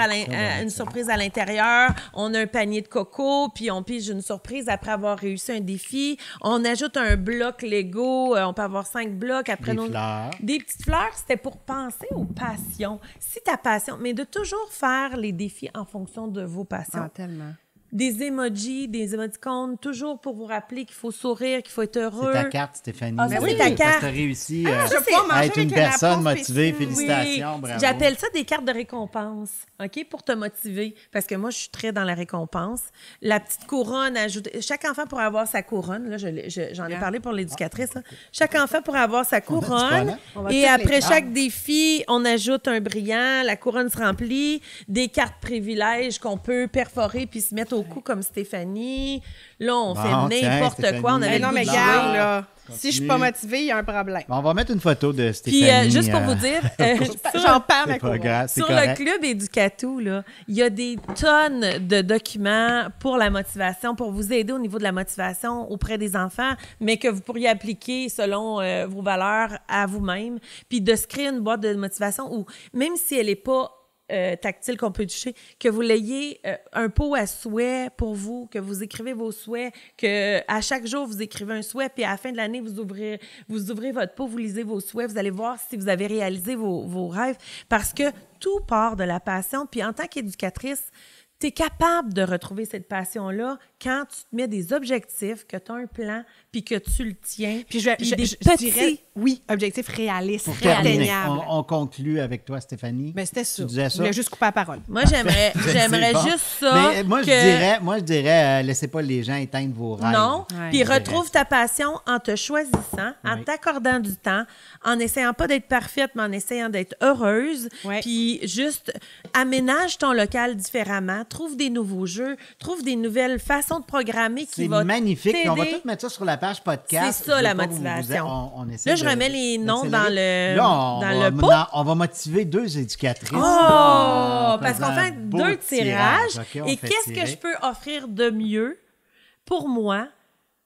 une surprise à l'intérieur. On a un panier de coco, puis on pige une surprise après avoir réussi un défi. On ajoute un bloc Lego. On peut avoir 5 blocs. Après Des fleurs. Des petites fleurs, c'était pour penser aux passions. Si ta passion... Mais de toujours faire les défis en fonction de vos passions. Ah, tellement. Des emojis, des émoticônes, toujours pour vous rappeler qu'il faut sourire, qu'il faut être heureux. C'est ta carte, Stéphanie. Ah, ça, c'est ta Parce que carte. tu as réussi je vais pouvoir manger à être une avec un personne apron motivée. spécial. Félicitations, Oui. bravo. J'appelle ça des cartes de récompense, OK, pour te motiver. Parce que moi, je suis très dans la récompense. La petite couronne ajoutée. Chaque enfant pourrait avoir sa couronne. Là, j'en ai parlé pour l'éducatrice. là. Chaque enfant pourrait avoir sa couronne. On va Et toutes après les chaque défi, on ajoute un brillant. La couronne se remplit. Des cartes privilèges qu'on peut perforer puis se mettre au cou comme Stéphanie. Là, on Bon, fait tiens, n'importe quoi. On Stéphanie. avait le Non, goût mais de regarde, jouer. là. Si je suis pas motivée, il y a un problème. Bon, on va mettre une photo de Puis, Stéphanie. juste pour vous dire, J'en perds ma c'est pas couronne. grave, c'est sur correct. le club Éducato, là, il y a des tonnes de documents pour la motivation, pour vous aider au niveau de la motivation auprès des enfants, mais que vous pourriez appliquer selon vos valeurs à vous-même. Puis de se créer une boîte de motivation où, même si elle n'est pas tactile qu'on peut toucher, que vous l'ayez un pot à souhait pour vous, que vous écrivez vos souhaits, que à chaque jour vous écrivez un souhait, puis à la fin de l'année vous ouvrez votre pot, vous lisez vos souhaits, vous allez voir si vous avez réalisé vos rêves, parce que tout part de la passion. Puis en tant qu'éducatrice, tu es capable de retrouver cette passion-là quand tu te mets des objectifs, que tu as un plan, puis que tu le tiens. Puis je dirais, oui, objectif réaliste, pour terminer, atteignable. on conclut avec toi, Stéphanie. Ben, c'était ça. Tu disais ça? Je voulais juste couper la parole. Moi, j'aimerais Bon. juste ça. Mais moi, je dirais, laissez pas les gens éteindre vos rêves. Non. Ouais. Puis retrouve ta passion en te choisissant, en t'accordant du temps, en essayant pas d'être parfaite, mais en essayant d'être heureuse. Ouais. Puis juste aménage ton local différemment, trouve des nouveaux jeux, trouve des nouvelles façons de programmer qui C'est vont magnifique. Puis on va t'aider. tout mettre ça sur la page podcast. C'est ça, Je veux la pas que motivation. on essaie Là, je remets les noms dans d'accélérer. le, Là, dans le pot. on va motiver 2 éducatrices. Oh! Parce faisant qu'on fait un beau 2 tirages. OK, on Et fait qu'est-ce que tirer. je peux offrir de mieux pour moi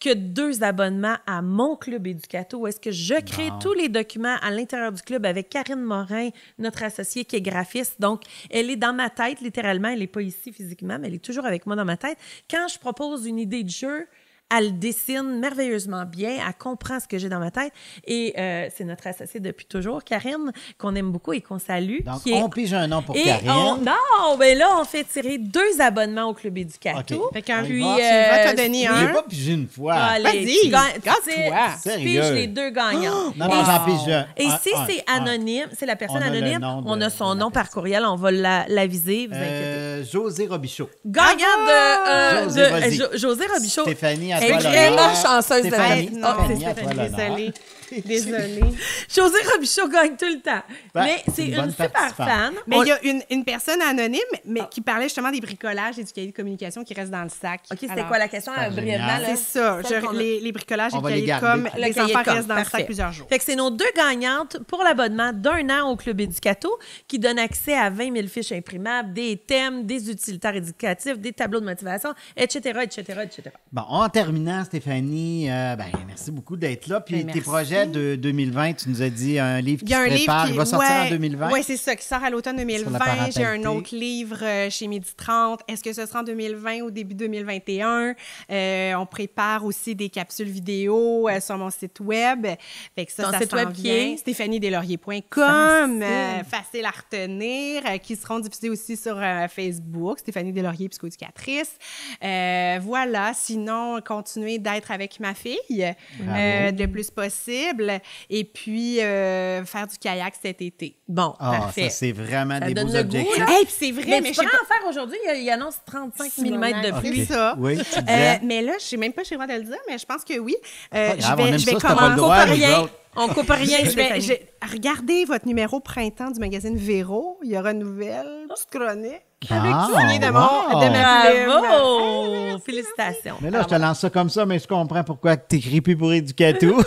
que 2 abonnements à mon club Éducato, où est-ce que je crée Bon. tous les documents à l'intérieur du club avec Karine Morin, notre associée qui est graphiste. Donc, elle est dans ma tête, littéralement. Elle n'est pas ici physiquement, mais elle est toujours avec moi dans ma tête. Quand je propose une idée de jeu, elle dessine merveilleusement bien, elle comprend ce que j'ai dans ma tête. Et c'est notre associée depuis toujours, Karine, qu'on aime beaucoup et qu'on salue. Donc, qui est... on pige un nom pour Et Karine. non, mais là, on fait tirer 2 abonnements au Club Éducato. OK. Fait qu'un Puis, tu vas te donner Je un. l'ai pas pigé une fois. allez, Vas-y, tu garde-toi. Sérieux. piges les 2 gagnants. Non, non, j'en pige un. Et Un, si un, c'est un. anonyme, c'est la personne On a le anonyme, nom on de- a son de la nom par courriel, on va l'aviser, vous inquiétez. José Robichaud. Gagnant José, vas-y. José Robichaud. Stéphanie, à Elle toi est l'honneur. vraiment chanceuse de Stéphanie, la vie. Non, Stéphanie, à toi l'honneur. désolée. Désolée. José Robichaud gagne tout le temps. Ben, mais c'est c'est une bonne une super participante. fan. Mais il y a une personne anonyme mais qui parlait justement des bricolages et du cahier de communication qui reste dans le sac. OK, c'était Alors, quoi la question c'est brièvement? génial. Là? C'est ça. Celle qu'on a- Les bricolages et On le va les cahier de garder. com, Le les cahier enfants de com, restent dans le parfait. sac plusieurs jours. Fait que c'est nos 2 gagnantes pour l'abonnement d'1 an au Club Éducato qui donne accès à 20 000 fiches imprimables, des thèmes, des utilitaires éducatifs, des tableaux de motivation, etc., etc., etc. Bon, en terminant, Stéphanie, merci beaucoup d'être là. Puis Ben, tes merci. projets de 2020, tu nous as dit un livre Il qui y a se un livre prépare. qui Il va sortir en 2020. Oui, c'est ça, qui sort à l'automne Sur la 2020. parentalité. J'ai un autre livre chez Midi 30. Est-ce que ce sera en 2020 ou début 2021? On prépare aussi des capsules vidéo sur mon site web. Fait que Ton ça site s'en web qui vient. est? StéphanieDeslauriers.com. Facile à retenir. Qui seront diffusés aussi sur Facebook. Stéphanie Deslauriers, psychoéducatrice. Voilà. Sinon, continuer d'être avec ma fille le plus possible. Et puis, faire du kayak cet été. Bon, Ah, parfait. ça, c'est vraiment Ça des donne beaux le goût, objectifs. là. Hey, puis c'est vrai, Mais mais tu je sais pourrais pas. en faire aujourd'hui. Il annonce 35 mm de Ok. pluie. C'est ça. Oui, tu disais. Mais là, je sais même pas si j'ai le droit de le dire, mais je pense que oui. Pas grave, on aime je vais ça, si t'as pas le commencer. droit, On coupe nous rien. autres. On coupe rien, Stéphanie. Regardez votre numéro printemps du magazine Véro. Il y aura une nouvelle petite chronique. Ah, Signé de, wow. de ma plume. Bravo! Félicitations. Mais là, je te lance ça comme ça, mais je comprends pourquoi tu n'écris plus pour Éducato. Non!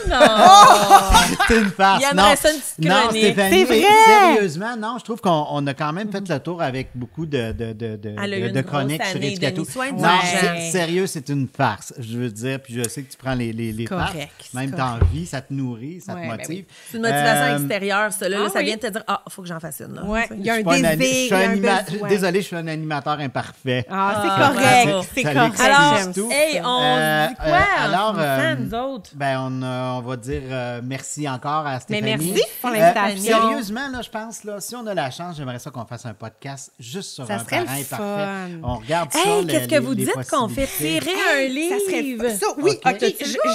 C'est une farce. Il aimerait Non. ça une petite Non, chronique. Stéphanie, C'est vrai. sérieusement, non, je trouve qu'on a quand même fait le tour avec beaucoup de Elle a eu une chroniques grosse sur année, Éducato. Denis. Soin de Non, toi. sérieux, c'est une farce. Je veux dire, puis je sais que tu prends les farces. Correct, Même c'est t'en vis, ça te nourrit, ça te Ouais, ben motive. oui. C'est une motivation Euh, extérieure, ça. Là, ah ça oui. vient de te dire, il faut que j'en fasse une. Là. Ouais, il y a Je un suis pas désir, je suis il y a un besoin. Désolé, je suis un animateur imparfait. Ah, c'est Ah, correct, bravo. c'est Ça correct. l'excuse Alors, j'aime tout. ça. hey, on dit quoi alors, en finissant, nous autres? Ben, on va dire merci encore à Mais Stéphanie. merci pour l'invitation. Sérieusement, là, je pense, là, si on a la chance, j'aimerais ça qu'on fasse un podcast juste sur Ça un serait parent le imparfait. fun. On regarde ça. Hey, les- qu'est-ce que les- vous les dites qu'on fait possibilités. tirer un livre? Ça serait ça, oui, OK.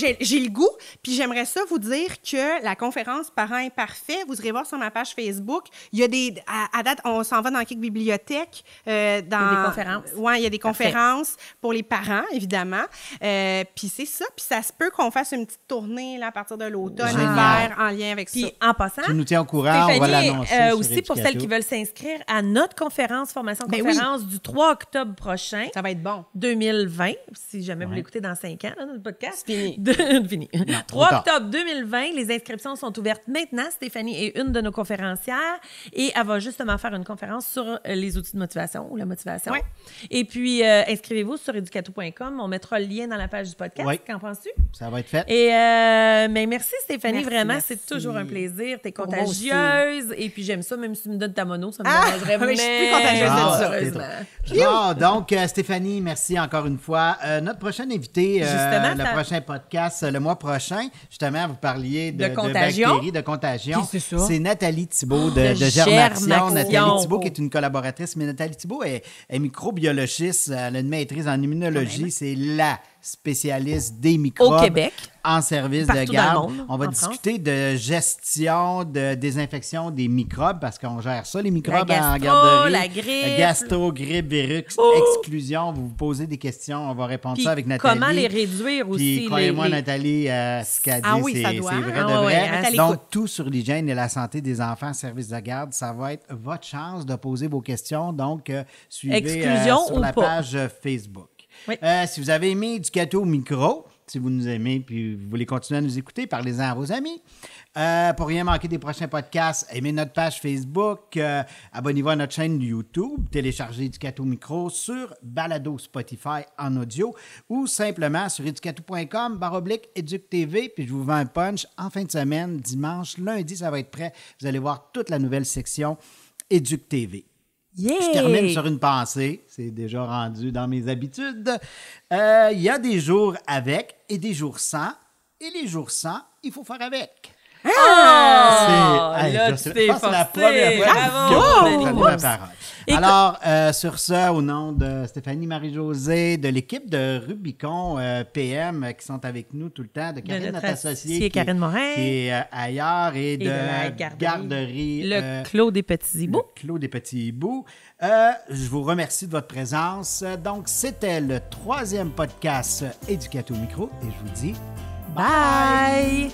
OK. J'ai le goût. Puis j'aimerais ça vous dire que la conférence Parents imparfaits, vous irez voir sur ma page Facebook. Il y a des. À date, on s'en va dans quelques bibliothèques. Il y a des conférences. Oui, il y a des Parfait. conférences pour les parents, évidemment. Puis c'est ça. Puis ça se peut qu'on fasse une petite tournée là, à partir de l'automne, Génial. l'hiver, en lien avec ça. Puis en passant, Tu nous tiens au courant, on va Stéphanie, l'annoncer. sur aussi pour celles Éducato. qui veulent s'inscrire à notre conférence, Ben formation-conférence du 3 octobre prochain. Ça va être bon. 2020, si jamais vous l'écoutez dans 5 ans, là, notre podcast. C'est fini. Fini. trop 3 tard. octobre 2020, les inscriptions sont ouvertes maintenant. Stéphanie est une de nos conférencières et elle va justement faire une conférence sur les outils de motivation ou la motivation. Ouais. Et puis, inscrivez-vous sur educato.com. On mettra le lien dans la page du podcast. Oui. Qu'en penses-tu? Ça va être fait. Et mais merci Stéphanie, Merci, vraiment, merci. c'est toujours un plaisir. T'es Pour moi aussi. contagieuse. Et puis j'aime ça, même si tu me donnes ta mono, ça me dérangerait oui, je suis plus contagieuse de ça. heureusement. Bon, donc, Stéphanie, merci encore une fois. Notre prochain invité, Justement, le prochain podcast, le mois prochain, justement, vous parliez de contagion. bactéries, de contagion. Qui c'est ça? C'est Nathalie Thibault de de Germaction. Germaction. Nathalie Thibault, qui est une collaboratrice, mais Nathalie Thibault est microbiologiste. Elle a une maîtrise en immunologie. C'est la spécialiste des microbes. Au Québec. En service Partout de garde. dans le monde, On va en discuter de gestion, de désinfection des microbes, parce qu'on gère ça, les microbes La en gastro, garderie. la grippe. La gastro, grippe, virus, exclusion. Vous vous posez des questions, on va répondre Puis ça avec Nathalie. comment les réduire aussi? Puis croyez-moi, Nathalie, ce qu'elle dit, Ah oui, ça c'est doit. vrai Ah de ouais, vrai. Nathalie, Donc, écoute. tout sur l'hygiène et la santé des enfants en service de garde, ça va être votre chance de poser vos questions. Donc, suivez Exclusion sur ou la pas? page Facebook. Oui. Si vous avez aimé Educato Micro, si vous nous aimez puis vous voulez continuer à nous écouter, parlez-en à vos amis. Pour rien manquer des prochains podcasts, aimez notre page Facebook, abonnez-vous à notre chaîne YouTube, téléchargez Educato Micro sur Balado Spotify en audio ou simplement sur educato.com/EducTV. Puis je vous vends un punch en fin de semaine, dimanche, lundi, ça va être prêt. Vous allez voir toute la nouvelle section EducTV. Yeah! Je termine sur une pensée. C'est déjà rendu dans mes habitudes. Il y a des jours avec et des jours sans. Et les jours sans, il faut faire avec. Ah! Hey, Là, je tu sais- t'es je pense que c'est la forcé. première fois Bravo! que vous prenez Bravo! la parole. Écoute- Alors, sur ça, au nom de Stéphanie Marie-Josée, de l'équipe de Rubicon PM qui sont avec nous tout le temps, de Karine, notre notre associée, associée Karine Morin. qui est ailleurs, et de la garderie. Le Clos des Petits Hiboux. Le Clos des Petits Hiboux. Je vous remercie de votre présence. Donc, c'était le 3e podcast Educato Micro et je vous dis Bye!